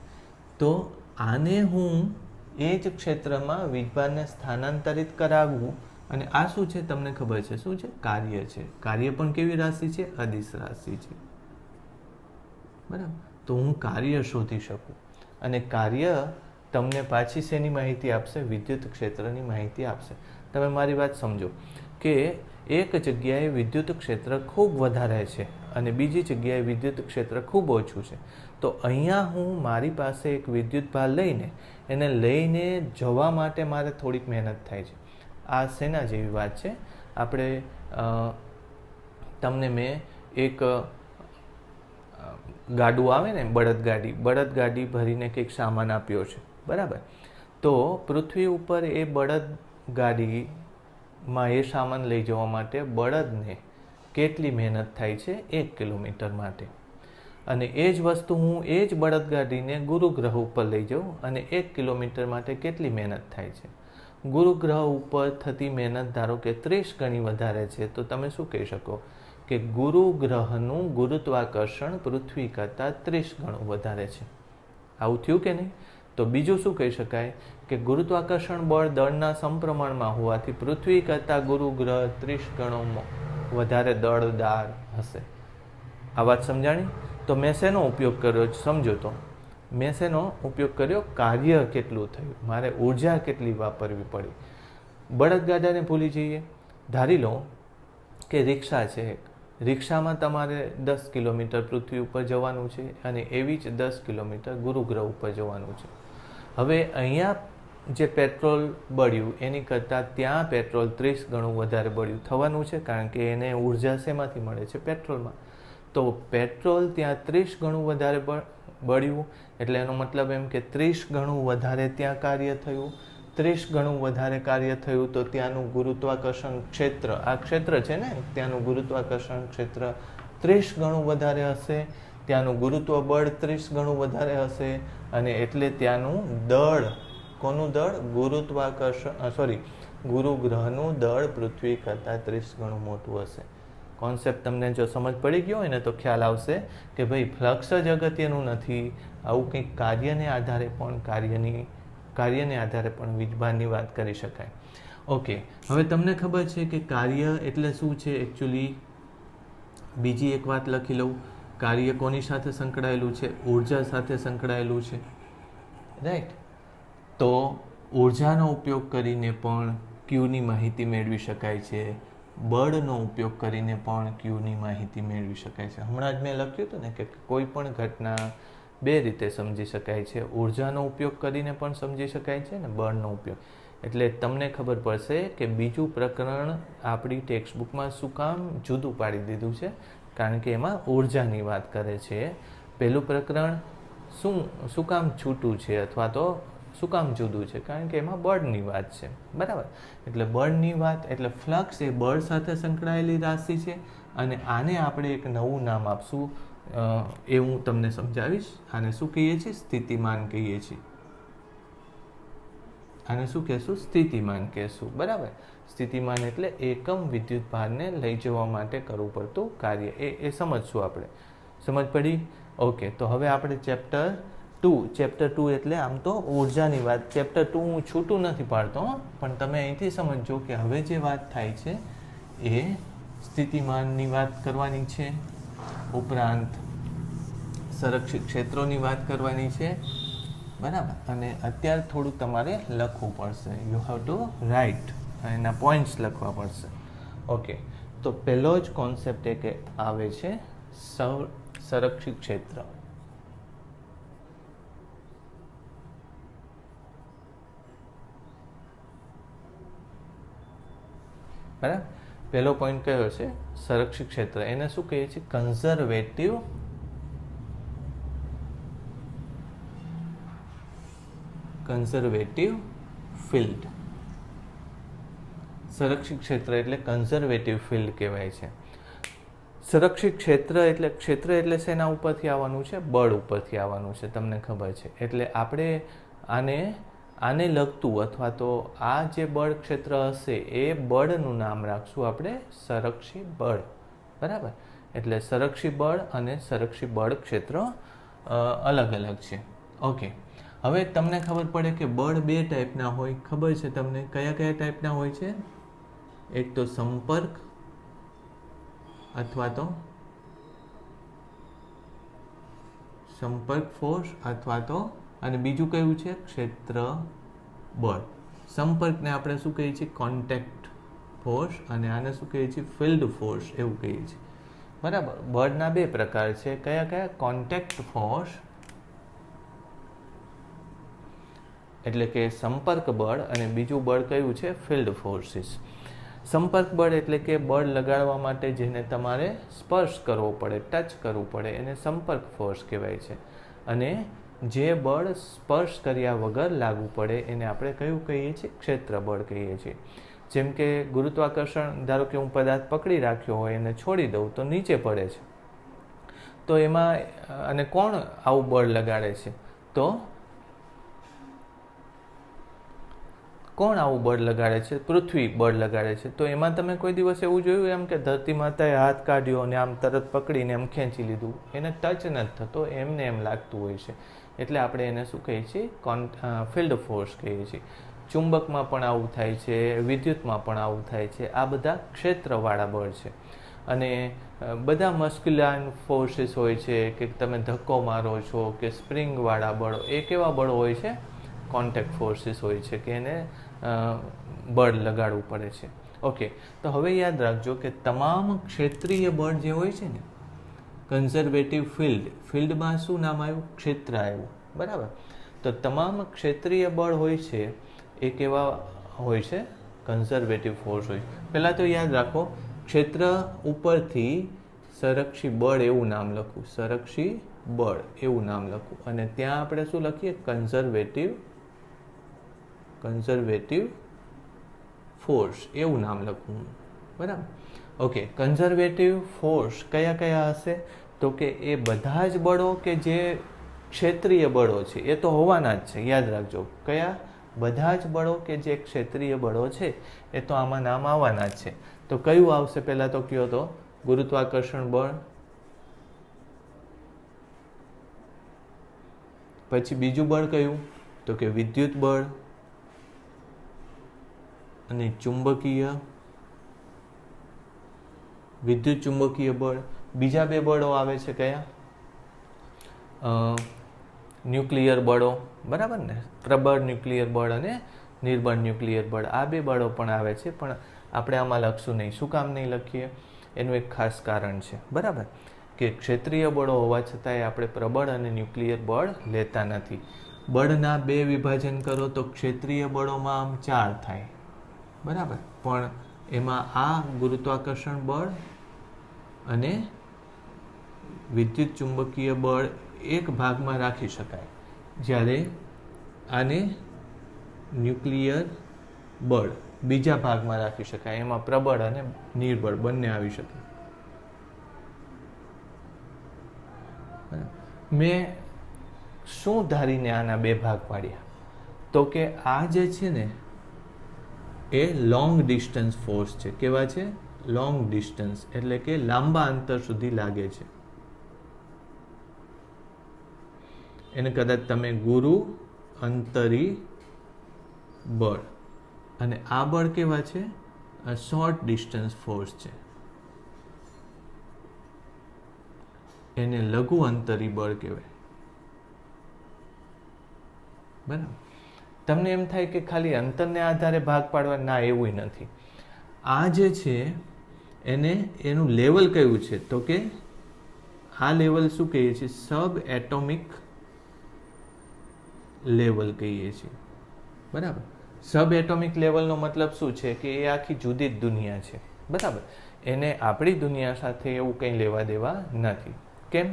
તો આને હું એ જ ક્ષેત્રમાં વીજભારને સ્થાનાંતરિત કરાવવું, અને આ શું છે તમને ખબર છે? શું છે? કાર્ય છે. કાર્ય પણ કેવી રાશિ છે? અદિશ રાશિ છે. બરાબર. તો હું કાર્ય શોધી શકું, અને કાર્ય તમને પાછી શેની માહિતી આપશે? વિદ્યુત ક્ષેત્રની માહિતી આપશે. તમે મારી વાત સમજો કે એક જગ્યાએ વિદ્યુત ક્ષેત્ર ખૂબ વધારે છે અને બીજી જગ્યાએ વિદ્યુત ક્ષેત્ર ખૂબ ઓછું છે. તો અહીંયા હું મારી પાસે એક વિદ્યુત ભાર લઈને એને લઈને જવા માટે મારે થોડીક મહેનત થાય છે. આ શેના જેવી વાત છે? આપણે તમને મેં એક ગાડું આવે ને, બળદગાડી ભરીને કંઈક સામાન આપ્યો છે, બરાબર? તો પૃથ્વી ઉપર એ બળદગાડીમાં એ સામાન લઈ જવા માટે બળદને કેટલી મહેનત થાય છે? 1 કિલોમીટર માટે. અને એ જ વસ્તુ હું એ જ બળદગાડીને ગુરુગ્રહ ઉપર લઈ જાઉં અને 1 કિલોમીટર માટે કેટલી મહેનત થાય છે? ગુરુગ્રહ ઉપર થતી મહેનત ધારો કે 30 ગણી વધારે છે, તો તમે શું કહી શકો કે ગુરુગ્રહનું ગુરુત્વાકર્ષણ પૃથ્વી કરતાં 30 ગણું વધારે છે. આવું થયું કે નહીં? તો બીજું શું કહી શકાય કે ગુરુત્વાકર્ષણ બળ દળના સમપ્રમાણમાં હોવાથી પૃથ્વી કરતાં ગુરુગ્રહ 30 ગણો વધારે દળદાર હશે. આ વાત સમજાણી? તો મેં શેનો ઉપયોગ કર્યો સમજો તો મેં શેનો ઉપયોગ કર્યો? કાર્ય કેટલું થયું, મારે ઉર્જા કેટલી વાપરવી પડી. બળદગાડાને ભૂલી જઈએ. ધારી લો કે રિક્ષા છે, રિક્ષામાં તમારે 10 કિલોમીટર પૃથ્વી ઉપર જવાનું છે અને એવી જ 10 કિલોમીટર ગુરુગ્રહ ઉપર જવાનું છે. હવે અહીંયા જે પેટ્રોલ બળ્યું એની કરતાં ત્યાં પેટ્રોલ 30 ગણું વધારે બળ્યું થવાનું છે, કારણ કે એને ઉર્જા શેમાંથી મળે છે? પેટ્રોલમાં. તો પેટ્રોલ ત્યાં 30 ગણું વધારે બળ્યું, એટલે એનો મતલબ એમ કે 30 ગણું વધારે ત્યાં કાર્ય થયું. 30 ગણું વધારે કાર્ય થયું તો ત્યાંનું ગુરુત્વાકર્ષણ ક્ષેત્ર, આ ક્ષેત્ર છે ને, ત્યાંનું ગુરુત્વાકર્ષણ ક્ષેત્ર 30 ગણું વધારે હશે, ત્યાંનું ગુરુત્વ બળ 30 ગણું વધારે હશે, અને એટલે ત્યાંનું દળ, કોનું દળ? ગુરુગ્રહનું દળ પૃથ્વી કરતાં 30 ગણું મોટું હશે. કોન્સેપ્ટ તમને જો સમજ પડી ગયો હોય ને તો ખ્યાલ આવશે કે ભાઈ ફ્લક્સ જ અગત્યનું નથી, આવું કંઈક કાર્યને આધારે પણ વીજભારની વાત કરી શકાય. ઓકે, હવે તમને ખબર છે કે કાર્ય એટલે શું છે એકચ્યુઅલી? બીજી એક વાત લખી લઉં. કાર્ય કોની સાથે સંકળાયેલું છે? ઉર્જા સાથે સંકળાયેલું છે, રાઈટ? તો ઉર્જાનો ઉપયોગ કરીને પણ ક્યુની માહિતી મેળવી શકાય છે, બળનો ઉપયોગ કરીને પણ ક્યુની માહિતી મેળવી શકાય છે. હમણાં જ મેં લખ્યું હતું ને કે કોઈ પણ ઘટના બે રીતે સમજી શકાય છે. ઉર્જાનો ઉપયોગ કરીને પણ સમજી શકાય છે ને બળનો ઉપયોગ. એટલે તમને ખબર પડશે કે બીજું પ્રકરણ આપણી ટેક્સ્ટ બુકમાં શું કામ જુદું પાડી દીધું છે, કારણ કે એમાં ઉર્જાની વાત કરે છે. પહેલું પ્રકરણ શું કામ છૂટું છે અથવા તો શું કામ જુદું છે? કારણ કે એમાં બળની વાત છે, બરાબર? એટલે બળની વાત એટલે ફ્લક્સ એ બળ સાથે સંકળાયેલી રાશિ છે, અને આને આપણે એક નવું નામ આપશું, એ હું તમને સમજાવીશ. આને શું કહીએ છીએ? સ્થિતિમાન કહીએ છીએ. આને શું કહેશું? સ્થિતિમાન કહેશું, બરાબર? સ્થિતિમાન એટલે એકમ વિદ્યુત ભારને લઈ જવા માટે કરવું પડતું કાર્ય. એ સમજશું આપણે. સમજ પડી? ઓકે, તો હવે આપણે ચેપ્ટર 2 એટલે આમ તો ઉર્જાની વાત. ચેપ્ટર 2 હું છૂટું નથી પાડતો, પણ તમે અહીંથી સમજો કે હવે જે વાત થાય છે એ સ્થિતિમાનની વાત કરવાની છે, ઉપરાંત સંરક્ષિત ક્ષેત્રોની વાત કરવાની છે, બરાબર? અને અત્યારે થોડું તમારે લખવું પડશે. યુ હેવ ટુ રાઇટ, એના પોઈન્ટ્સ લખવા પડશે. ઓકે, તો પહેલો જ કોન્સેપ્ટ એક આવે છે સંરક્ષિત ક્ષેત્ર. બરાબર? પહેલો પોઈન્ટ કયો છે? સંરક્ષિત ક્ષેત્ર. એને શું કહીએ છીએ? Conservative field. સંરક્ષિત ક્ષેત્ર એટલે કન્ઝર્વેટિવ ફિલ્ડ કહેવાય છે. સંરક્ષિત ક્ષેત્ર એટલે શેના ઉપરથી આવવાનું છે? બળ ઉપરથી આવવાનું છે, તમને ખબર છે. એટલે આપણે આને લગતું અથવા તો આ જે બળ ક્ષેત્ર હશે એ બળનું નામ રાખશું આપણે સંરક્ષી બળ. બરાબર. એટલે સંરક્ષી બળ અને સંરક્ષી બળ ક્ષેત્ર અલગ અલગ છે. ઓકે. હવે તમને ખબર પડે કે બળ બે ટાઈપના હોય. ખબર છે તમને કયા કયા ટાઈપના હોય છે? એક તો સંપર્ક અથવા તો સંપર્ક ફોર્સ અથવા તો અને બીજું કયું છે? ક્ષેત્ર બળ. સંપર્કને આપણે શું કહીએ છીએ? Contact force. અને આને શું કહીએ છીએ? ફિલ્ડ ફોર્સ એવું કહીએ છીએ. બરાબર. બળના બે પ્રકાર છે. કયા કયા? કોન્ટેક્ટ ફોર્સ એટલે કે સંપર્ક બળ અને બીજું બળ કયું છે? Field forces. સંપર્ક બળ એટલે કે બળ લગાડવા માટે જેને તમારે સ્પર્શ કરવો પડે, ટચ કરવું પડે, એને સંપર્ક ફોર્સ કહેવાય છે. અને જે બળ સ્પર્શ કર્યા વગર લાગુ પડે એને આપણે કયું કહીએ છીએ? ક્ષેત્ર બળ કહીએ છીએ. જેમ કે ગુરુત્વાકર્ષણ, ધારો કે હું પદાર્થ પકડી રાખ્યો હોય અને છોડી દઉં તો નીચે પડે છે. તો એમાં અને કોણ આવું બળ લગાડે છે? તો કોણ આવું બળ લગાડે છે? પૃથ્વી બળ લગાડે છે. તો એમાં તમે કોઈ દિવસ એવું જોયું એમ કે ધરતી માતાએ હાથ કાઢ્યો અને આમ તરત પકડીને એમ ખેંચી લીધું? એને ટચ નથી થતો, એમને એમ લાગતું હોય છે. એટલે આપણે એને શું કહીએ છીએ? ફિલ્ડ ફોર્સ કહીએ છીએ. ચુંબકમાં પણ આવું થાય છે, વિદ્યુતમાં પણ આવું થાય છે. આ બધા ક્ષેત્રવાળા બળ છે. અને બધા મસ્ક્યુલાઇન ફોર્સિસ હોય છે કે તમે ધક્કો મારો છો કે સ્પ્રિંગવાળા બળો, એ કેવા બળો હોય છે? કોન્ટેક્ટ ફોર્સિસ હોય છે કે એને બળ લગાડવું પડે છે. ઓકે. તો હવે યાદ રાખજો કે તમામ ક્ષેત્રીય બળ જે હોય છે ને, કન્ઝર્વેટિવ ફિલ્ડમાં શું નામ આવ્યું? ક્ષેત્ર આવ્યું. બરાબર. તો તમામ ક્ષેત્રીય બળ હોય છે એ કેવા હોય છે? કન્ઝર્વેટિવ ફોર્સ હોય. પહેલાં તો યાદ રાખો, ક્ષેત્ર ઉપરથી સંરક્ષી બળ એવું નામ લખવું, સંરક્ષી બળ એવું નામ લખવું. અને ત્યાં આપણે શું લખીએ? કન્ઝર્વેટિવ ફોર્સ એવું નામ લખવું. બરાબર. ઓકે. કન્ઝર્વેટિવ ફોર્સ કયા કયા હશે? તો કે એ બધા જ બળો કે જે ક્ષેત્રીય બળો છે એ તો હોવાના જ છે. યાદ રાખજો. કયા? બધા જ બળો કે જે ક્ષેત્રીય બળો છે એ તો આમાં નામ આવવાના જ છે. તો કયું આવશે? પહેલાં તો કયો તો ગુરુત્વાકર્ષણ બળ, પછી બીજું બળ કયું? તો કે વિદ્યુત બળ અને વિદ્યુત ચુંબકીય બળ. બીજા બે બળો આવે છે કયા? ન્યુક્લિયર બળો. બરાબર ને? પ્રબળ ન્યુક્લિયર બળ અને નિર્બળ ન્યુક્લિયર બળ. આ બે બળો પણ આવે છે, પણ આપણે આમાં લખશું નહીં. શું કામ નહીં લખીએ? એનું એક ખાસ કારણ છે. બરાબર. કે ક્ષેત્રીય બળો હોવા છતાંય આપણે પ્રબળ અને ન્યુક્લિયર બળ લેતા નથી. બળના બે વિભાજન કરો તો ક્ષેત્રીય બળોમાં આમ 4 થાય. બરાબર. પણ એમાં આ ગુરુત્વાકર્ષણ બળ અને વિદ્યુત ચુંબકીય બળ એક ભાગમાં રાખી શકાય, જ્યારે આને ન્યુક્લિયર બળ બીજા ભાગમાં રાખી શકાય. એમાં પ્રબળ અને નિર્બળ બંને આવી શકે. મેં શું ધારીને આના બે ભાગ પાડ્યા? તો કે આ જે છે ને એ લોંગ ડિસ્ટન્સ ફોર્સ છે. કેવા છે? લોંગ ડિસ્ટન્સ એટલે કે લાંબા અંતર સુધી લાગે છે. એને કદાચ તમે ગુરુ અંતરી બળ. અને આ બળ કેવા છે? શોર્ટ ડિસ્ટન્સ ફોર્સ છે. એને લઘુ અંતરી બળ કહેવાય. બરાબર. તમને એમ થાય કે ખાલી અંતરને આધારે ભાગ પાડવા? ના, એવું નથી. આ જે છે એનું લેવલ કયું છે? તો કે આ લેવલ શું કહીએ છીએ? સબ એટોમિક લેવલ કહીએ છીએ. બરાબર. સબ એટોમિક લેવલનો મતલબ શું છે? કે એ આખી જુદી જ દુનિયા છે. બરાબર. એને આપણી દુનિયા સાથે એવું કંઈ લેવા દેવા નથી. કેમ?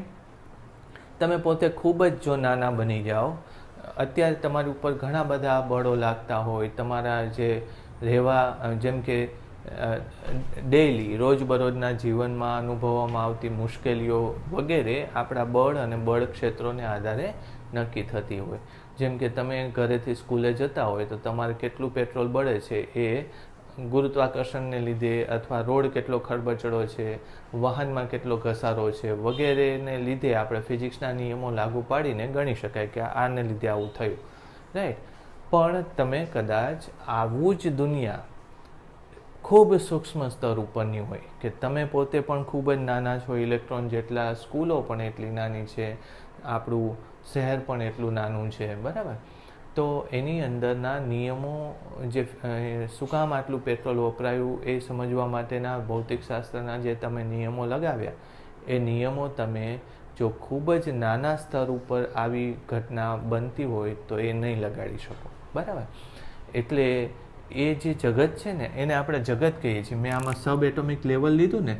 તમે પોતે ખૂબ જ જો નાના બની જાઓ, અત્યારે તમારી ઉપર ઘણા બધા બળો લાગતા હોય, તમારા જે રહેવા, જેમ કે ડેઇલી રોજબરોજના જીવનમાં અનુભવવામાં આવતી મુશ્કેલીઓ વગેરે આપણા બળ અને બળ ક્ષેત્રોને આધારે નક્કી થતી હોય. જેમ કે તમે ઘરેથી સ્કૂલે જતા હોય તો તમારે કેટલું પેટ્રોલ બળે છે એ ગુરુત્વાકર્ષણને લીધે અથવા રોડ કેટલો ખરબચડો છે, વાહનમાં કેટલો ઘસારો છે વગેરેને લીધે આપણે ફિઝિક્સના નિયમો લાગુ પાડીને ગણી શકાય કે આને લીધે આવું થયું, રાઈટ. પણ તમે કદાચ આવું જ દુનિયા ખૂબ સૂક્ષ્મ સ્તર ઉપરની હોય કે તમે પોતે પણ ખૂબ જ નાના છો, ઇલેક્ટ્રોન જેટલા, સ્કૂલો પણ એટલી નાની છે, આપણું શહેર પણ એટલું નાનું છે, બરાબર. તો એની અંદરના નિયમો જે શું કામ આટલું પેટ્રોલ વપરાયું એ સમજવા માટેના ભૌતિકશાસ્ત્રના જે તમે નિયમો લગાવ્યા એ નિયમો તમે જો ખૂબ જ નાના સ્તર ઉપર આવી ઘટના બનતી હોય તો એ નહીં લગાડી શકો, બરાબર. એટલે એ જે જગત છે ને એને આપણે જગત કહીએ છીએ. મેં આમાં સબ એટોમિક લેવલ લીધું ને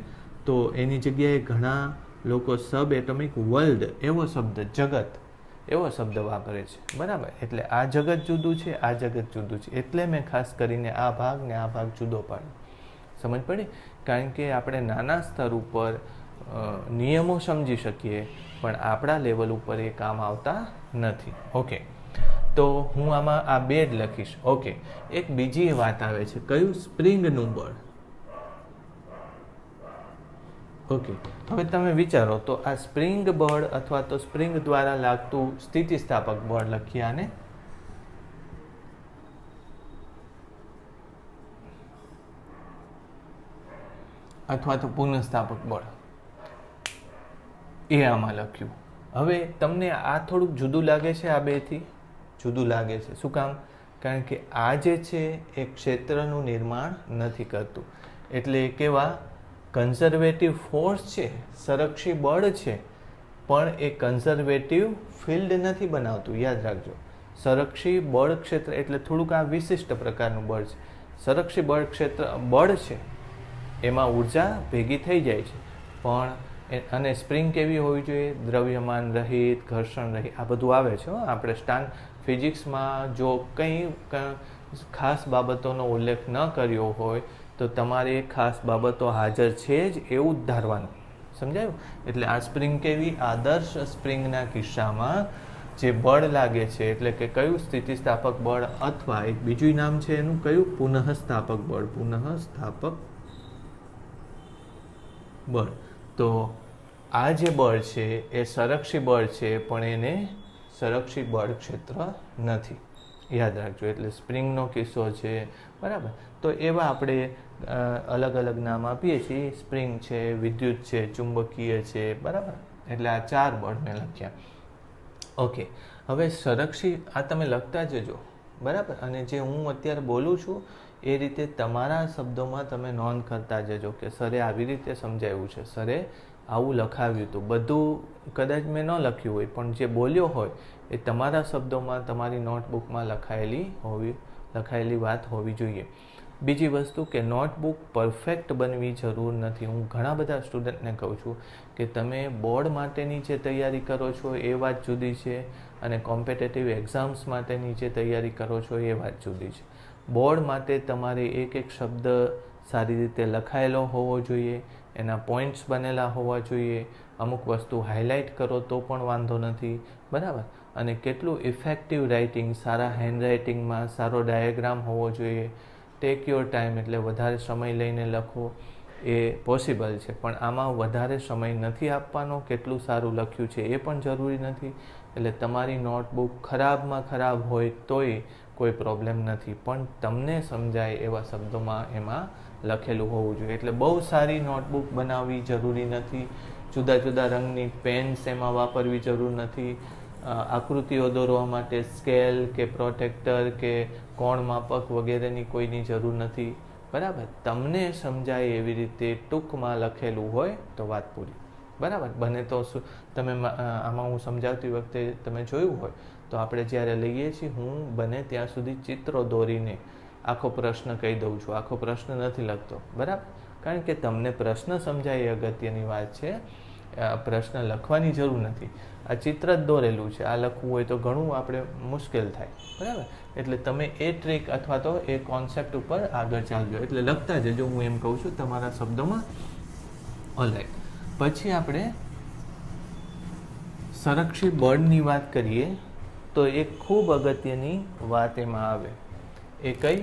તો એની જગ્યાએ ઘણા લોકો સબ એટોમિક વર્લ્ડ એવો શબ્દ, જગત એવો શબ્દ વાપરે છે, બરાબર. એટલે આ જગત જુદું છે, આ જગત જુદું છે. એટલે મેં ખાસ કરીને આ ભાગ ને આ ભાગ જુદો પાડ્યો. સમજ પડી? કારણ કે આપણે નાના સ્તર ઉપર નિયમો સમજી શકીએ પણ આપણા લેવલ ઉપર એ કામ આવતા નથી. ઓકે, તો હું આમાં આ બે જ લખીશ. ઓકે, એક બીજી વાત આવે છે, કયું? સ્પ્રિંગનું બળ. ઓકે, હવે તમે વિચારો તો આ સ્પ્રિંગ બળ અથવા તો સ્પ્રિંગ દ્વારા લાગતું સ્થિતિસ્થાપક બળ લખીએ આને. અથવા તો પુનઃસ્થાપક બળ, એ આમાં લખ્યું. હવે તમને આ થોડુંક જુદું લાગે છે, આ બેથી જુદું લાગે છે. શું કામ? કારણ કે આ જે છે એ ક્ષેત્રનું નિર્માણ નથી કરતું. એટલે કેવા કન્ઝર્વેટિવ ફોર્સ છે, સંરક્ષી બળ છે, પણ એ કન્ઝર્વેટિવ ફિલ્ડ નથી બનાવતું. યાદ રાખજો, સંરક્ષી બળ ક્ષેત્ર એટલે થોડુંક આ વિશિષ્ટ પ્રકારનું બળ છે. સંરક્ષી બળ ક્ષેત્ર બળ છે, એમાં ઉર્જા ભેગી થઈ જાય છે. પણ અને સ્પ્રિંગ કેવી હોવી જોઈએ? દ્રવ્યમાન રહિત, ઘર્ષણ રહિત, આ બધું આવે છે. આપણે સ્ટાન ફિઝિક્સમાં જો કંઈ ખાસ બાબતોનો ઉલ્લેખ ન કર્યો હોય તો તમારે ખાસ બાબતો હાજર છે જ એવું જ ધારવાનું. સમજાયું? એટલે આ સ્પ્રિંગ કેવી? આદર્શ સ્પ્રિંગના કિસ્સામાં જે બળ લાગે છે એટલે કે કયું? સ્થિતિસ્થાપક બળ, અથવા એક બીજું નામ છે એનું કયું? પુનઃસ્થાપક બળ. પુનઃસ્થાપક બળ. તો આ જે બળ છે એ સંરક્ષી બળ છે પણ એને સંરક્ષી બળ ક્ષેત્ર નથી. યાદ રાખજો. એટલે સ્પ્રિંગનો કિસ્સો છે, બરાબર. તો એવા આપણે અલગ અલગ નામ આપીએ છીએ. સ્પ્રિંગ છે, વિદ્યુત છે, ચુંબકીય છે, બરાબર. એટલે આ 4 બળ મેં લખ્યા. ઓકે, હવે સંરક્ષી આ તમે લખતા જજો, બરાબર. અને જે હું અત્યારે બોલું છું એ રીતે તમારા શબ્દોમાં તમે નોંધ કરતા જજો કે સરે આવી રીતે સમજાવ્યું છે, સરે આવું લખાવ્યું હતું. બધું કદાચ મેં ન લખ્યું હોય પણ જે બોલ્યો હોય એ તમારા શબ્દોમાં તમારી નોટબુકમાં લખાયેલી વાત હોવી જોઈએ. બીજી વસ્તુ કે નોટબુક પરફેક્ટ બનવી જરૂર નથી. હું ઘણા બધા સ્ટુડન્ટને કહું છું કે તમે બોર્ડ માટેની જે તૈયારી કરો છો એ વાત જુદી છે અને કોમ્પિટિટિવ એક્ઝામ્સ માટેની જે તૈયારી કરો છો એ વાત જુદી છે. બોર્ડ માટે તમારે એક એક શબ્દ સારી રીતે લખાયેલો હોવો જોઈએ, એના પોઈન્ટ્સ બનેલા હોવા જોઈએ, અમુક વસ્તુ હાઇલાઇટ કરો તો પણ વાંધો નથી, બરાબર. અને કેટલું ઇફેક્ટિવ રાઇટિંગ, સારા હેન્ડરાઇટિંગમાં સારો ડાયાગ્રામ હોવો જોઈએ. ટેક યોર ટાઈમ એટલે વધારે સમય લઈને લખો એ પોસિબલ છે, પણ આમાં વધારે સમય નથી આપવાનો. કેટલું સારું લખ્યું છે એ પણ જરૂરી નથી. એટલે તમારી નોટબુક ખરાબમાં ખરાબ હોય તોય કોઈ પ્રોબ્લેમ નથી, પણ તમને સમજાય એવા શબ્દોમાં એમાં લખેલું હોવું જોઈએ. એટલે બહુ સારી નોટબુક બનાવવી જરૂરી નથી. જુદા જુદા રંગની પેન્સ એમાં વાપરવી જરૂર નથી. આકૃતિઓ દોરવા માટે સ્કેલ કે પ્રોટેક્ટર કે કોણ માપક વગેરેની કોઈની જરૂર નથી, બરાબર. તમને સમજાય એવી રીતે ટૂંકમાં લખેલું હોય તો વાત પૂરી, બરાબર. બને તો તમે આમાં હું સમજાવતી વખતે તમે જોયું હોય તો આપણે જ્યારે લઈએ છીએ હું બને ત્યાં સુધી ચિત્રો દોરીને આખો પ્રશ્ન કહી દઉં છું. આખો પ્રશ્ન નથી લખતો, બરાબર. કારણ કે તમને પ્રશ્ન સમજાય એ અગત્યની વાત છે. પ્રશ્ન લખવાની જરૂર નથી. આ ચિત્ર જ દોરેલું છે, આ લખવું હોય તો ઘણું આપણે મુશ્કેલ થાય, બરાબર. એટલે તમે એ ટ્રીક અથવા તો એ કોન્સેપ્ટ ઉપર આગળ ચાલજો. એટલે લખતા જજો, હું એમ કહું છું તમારા શબ્દોમાં. ઓલરાઈટ, પછી આપણે સંરક્ષી બળની વાત કરીએ તો એક ખૂબ અગત્યની વાત એમાં આવે. એ કઈ?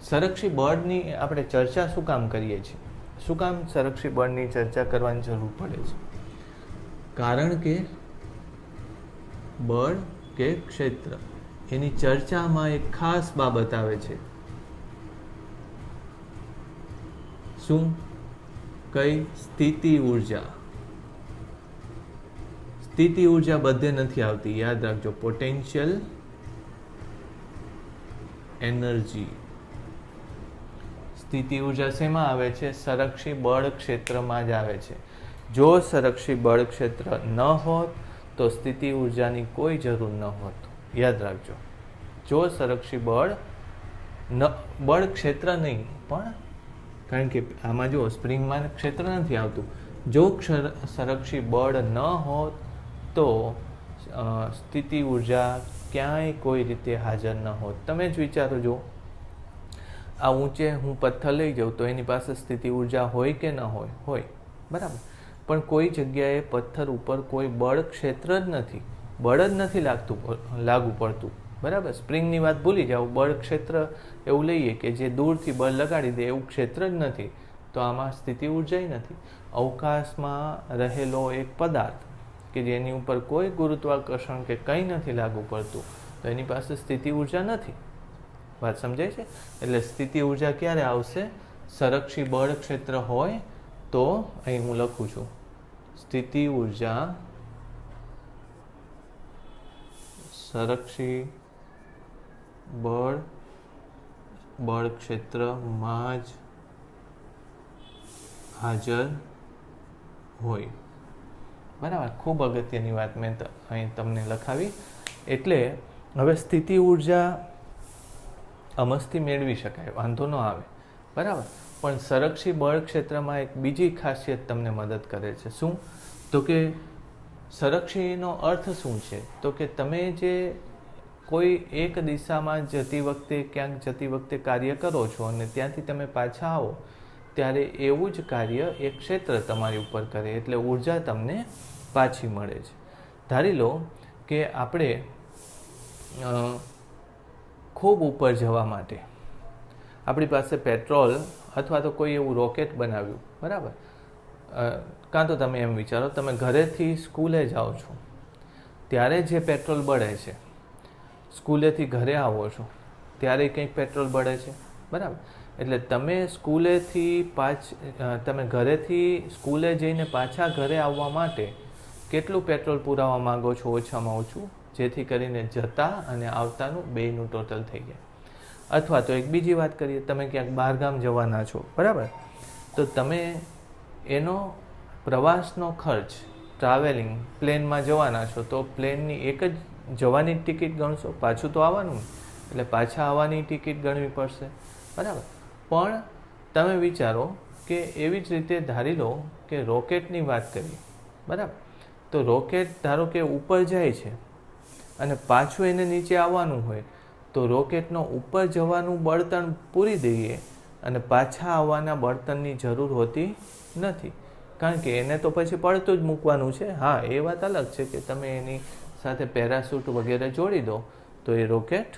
સંરક્ષી બળની આપણે ચર્ચા શું કામ કરીએ છીએ? શું કામ સંરક્ષી બળની ચર્ચા કરવાની જરૂર પડે છે? કારણ કે બળ કે ક્ષેત્ર એની ચર્ચામાં એક ખાસ બાબત આવે છે. શું? કઈ? સ્થિતિ ઉર્જા. સ્થિતિ ઉર્જા બધે નથી આવતી, યાદ રાખજો. Potential energy. સ્થિતિ ઉર્જા શેમાં આવે છે? સંરક્ષી બળ ક્ષેત્રમાં જ આવે છે. જો સંરક્ષી બળ ક્ષેત્ર ન હોત તો સ્થિતિ ઉર્જાની કોઈ જરૂર ન હોત. યાદ રાખજો. જો સંરક્ષી બળ ક્ષેત્ર નહીં, પણ કારણ કે આમાં જો સ્પ્રિંગમાં ક્ષેત્ર નથી આવતું. જો સંરક્ષી બળ ન હોત તો સ્થિતિ ઉર્જા ક્યાંય કોઈ રીતે હાજર ન હોત. તમે જ વિચારો, જો આ ઊંચે હું પથ્થર લઈ જાઉં તો એની પાસે સ્થિતિ ઉર્જા હોય કે ન હોય? હોય, બરાબર. પણ કોઈ જગ્યાએ પથ્થર ઉપર કોઈ બળ ક્ષેત્ર જ નથી, બળ જ નથી લાગુ પડતું, બરાબર. સ્પ્રિંગની વાત ભૂલી જાઓ, બળ ક્ષેત્ર એવું લઈએ કે જે દૂરથી બળ લગાડી દે એવું ક્ષેત્ર જ નથી, તો આમાં સ્થિતિ ઉર્જા નથી. અવકાશમાં રહેલો એક પદાર્થ કે જેની ઉપર કોઈ ગુરુત્વાકર્ષણ કે કંઈ નથી લાગુ પડતું, તો એની પાસે સ્થિતિ ઉર્જા નથી. વાત સમજાય છે? એટલે સ્થિતિ ઉર્જા ક્યારે આવશે? સંરક્ષી બળ ક્ષેત્ર હોય તો. અહીં હું લખું છું, સ્થિતિ ઉર્જા સંરક્ષી બળ ક્ષેત્રમાં જ હાજર હોય, બરાબર. ખૂબ અગત્યની વાત મેં અહીં તમને લખાવી. એટલે હવે સ્થિતિ ઉર્જા અમસ્થી મેળવી શકાય, વાંધો ન આવે, બરાબર. પણ સંરક્ષી બળ ક્ષેત્રમાં એક બીજી ખાસિયત તમને મદદ કરે છે. શું? તો કે સંરક્ષીનો અર્થ શું છે? તો કે તમે જે કોઈ એક દિશામાં જતી વખતે, ક્યાંક જતી વખતે કાર્ય કરો છો અને ત્યાંથી તમે પાછા આવો ત્યારે એવું જ કાર્ય એક ક્ષેત્ર તમારી ઉપર કરે, એટલે ઉર્જા તમને પાછી મળે છે. ધારી લો કે આપણે ખૂબ ઉપર જવા માટે આપણી પાસે પેટ્રોલ અથવા તો કોઈ એવું રોકેટ બનાવ્યું, બરાબર. કાં તો તમે એમ વિચારો, તમે ઘરેથી સ્કૂલે જાઓ છો ત્યારે જે પેટ્રોલ બળે છે, સ્કૂલેથી ઘરે આવો છો ત્યારે કંઈક પેટ્રોલ બળે છે, બરાબર. એટલે તમે તમે ઘરેથી સ્કૂલે જઈને પાછા ઘરે આવવા માટે કેટલું પેટ્રોલ પુરાવવા માંગો છો? ઓછામાં ઓછું, જેથી કરીને જતા અને આવતાનું બેયનું ટોટલ થઈ જાય. અથવા તો એક બીજી વાત કરીએ, તમે ક્યાંક બહારગામ જવાના છો, બરાબર. તો તમે એનો પ્રવાસનો ખર્ચ, ટ્રાવેલિંગ, પ્લેનમાં જવાના છો તો પ્લેનની એક જ જવાની ટિકિટ ગણશો, પાછું તો આવવાનું, એટલે પાછા આવવાની ટિકિટ ગણવી પડશે, બરાબર. પણ તમે વિચારો કે એવી જ રીતે ધારી લો કે રોકેટની વાત કરીએ, બરાબર. તો રોકેટ ધારો કે ઉપર જાય છે અને પાછું એને નીચે આવવાનું હોય, તો રોકેટનો ઉપર જવાનું બળતણ પૂરી દઈએ અને પાછા આવવાના બળતણની જરૂર હોતી નથી, કારણ કે એને તો પછી પડતું જ મૂકવાનું છે. હા, એ વાત અલગ છે કે તમે એની સાથે પેરાશૂટ વગેરે જોડી દો તો એ રોકેટ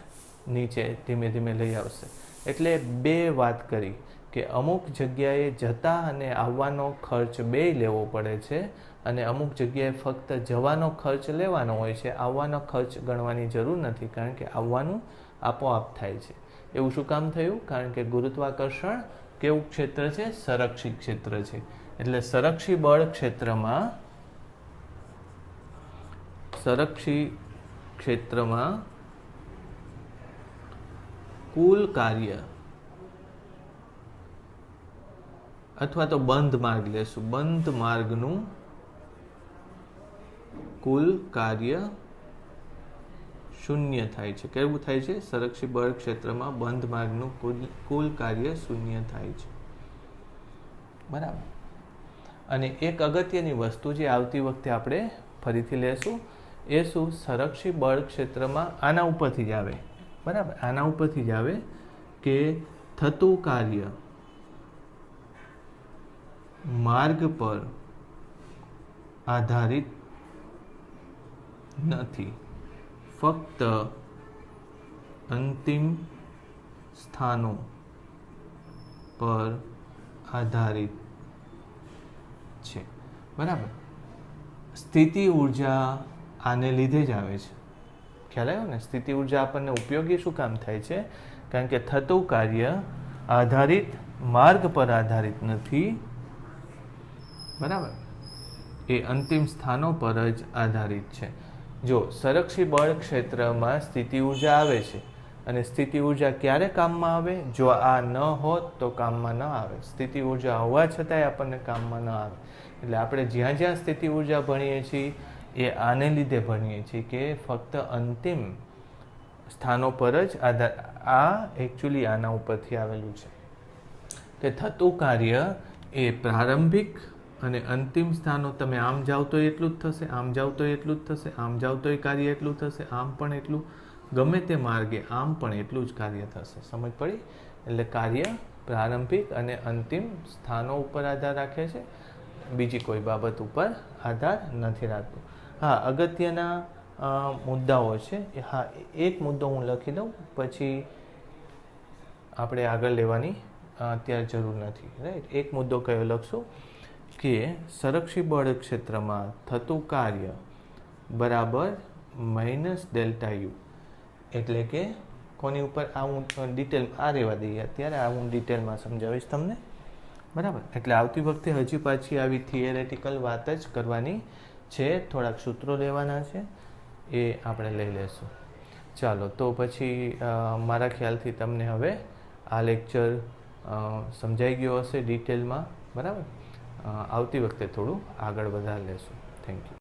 નીચે ધીમે ધીમે લઈ આવશે. એટલે બે વાત કરી કે અમુક જગ્યાએ જતા અને આવવાનો ખર્ચ બેય લેવો પડે છે, અને અમુક જગ્યાએ ફક્ત જવાનો ખર્ચ લેવાનો હોય છે, આવવાનો ખર્ચ ગણવાની જરૂર નથી, કારણ કે આવવાનું આપોઆપ થાય છે. એવું શું કામ થયું? કારણ કે ગુરુત્વાકર્ષણ કેવું ક્ષેત્ર છે? સંરક્ષી ક્ષેત્ર છે. એટલે સંરક્ષી બળ ક્ષેત્રમાં કુલ કાર્ય અથવા તો બંધ માર્ગ લેશું, બંધ માર્ગનું કુલ કાર્ય શૂન્ય થાય છે. કેવું થાય છે? સંરક્ષી બળ ક્ષેત્રમાં બંધ માર્ગનું કુલ કાર્ય શૂન્ય થાય છે, બરાબર. અને એક અગત્યની વસ્તુ જે આવતી વખતે આપણે ફરીથી લેશું એ શું, સંરક્ષી બળ ક્ષેત્રમાં આના ઉપરથી જ આવે, બરાબર, આના ઉપરથી જ આવે કે થતું કાર્ય માર્ગ પર આધારિત નથી, ફક્ત અંતિમ સ્થાનો પર આધારિત છે, બરાબર. સ્થિતિ ઉર્જા આને લીધે જ આવે છે, ખ્યાલ આવ્યો ને? સ્થિતિ ઉર્જા આપણને ઉપયોગી શું કામ થાય છે? કારણ કે થતું કાર્ય આધારિત માર્ગ પર આધારિત નથી, બરાબર, એ અંતિમ સ્થાનો પર જ આધારિત છે. જો સંરક્ષી બળ ક્ષેત્રમાં સ્થિતિ ઉર્જા આવે છે અને સ્થિતિ ઉર્જા ક્યારે કામમાં આવે? જો આ ન હોત તો કામમાં ન આવે. સ્થિતિ ઉર્જા હોવા છતાંય આપણને કામમાં ન આવે. એટલે આપણે જ્યાં જ્યાં સ્થિતિ ઉર્જા ભણીએ છીએ એ આને લીધે ભણીએ છીએ કે ફક્ત અંતિમ સ્થાનો પર જ આધાર. આ એકચ્યુઅલી આના ઉપરથી આવેલું છે કે થતું કાર્ય એ પ્રારંભિક અને અંતિમ સ્થાનો, તમે આમ જાઓ તો એટલું જ થશે, આમ જાઓ તો એટલું જ થશે, આમ જાઓ તો કાર્ય એટલું થશે, આમ પણ એટલું, ગમે તે માર્ગે આમ પણ એટલું જ કાર્ય થશે. સમજ પડી? એટલે કાર્ય પ્રારંભિક અને અંતિમ સ્થાનો ઉપર આધાર રાખે છે, બીજી કોઈ બાબત ઉપર આધાર નથી રાખતું. હા, અગત્યના મુદ્દાઓ છે. હા, એક મુદ્દો હું લખી દઉં, પછી આપણે આગળ લેવાની અત્યારે જરૂર નથી, રાઈટ? એક મુદ્દો કયો લખશું કે સંરક્ષી બળ ક્ષેત્રમાં થતું કાર્ય બરાબર -Δu. એટલે કે કોની ઉપર? આ હું ડિટેલ આ રહેવા દઈએ અત્યારે, આ હું ડિટેલમાં સમજાવીશ તમને, બરાબર. એટલે આવતી વખતે હજી પાછી આવી થિયરેટિકલ વાત જ કરવાની છે, થોડાક સૂત્રો લેવાના છે, એ આપણે લઈ લેશું. ચાલો, તો પછી મારા ખ્યાલથી તમને હવે આ લેક્ચર સમજાઈ ગયો હશે ડિટેલમાં, બરાબર. આવતી વખતે થોડું આગળ વધારી લેશું. Thank you.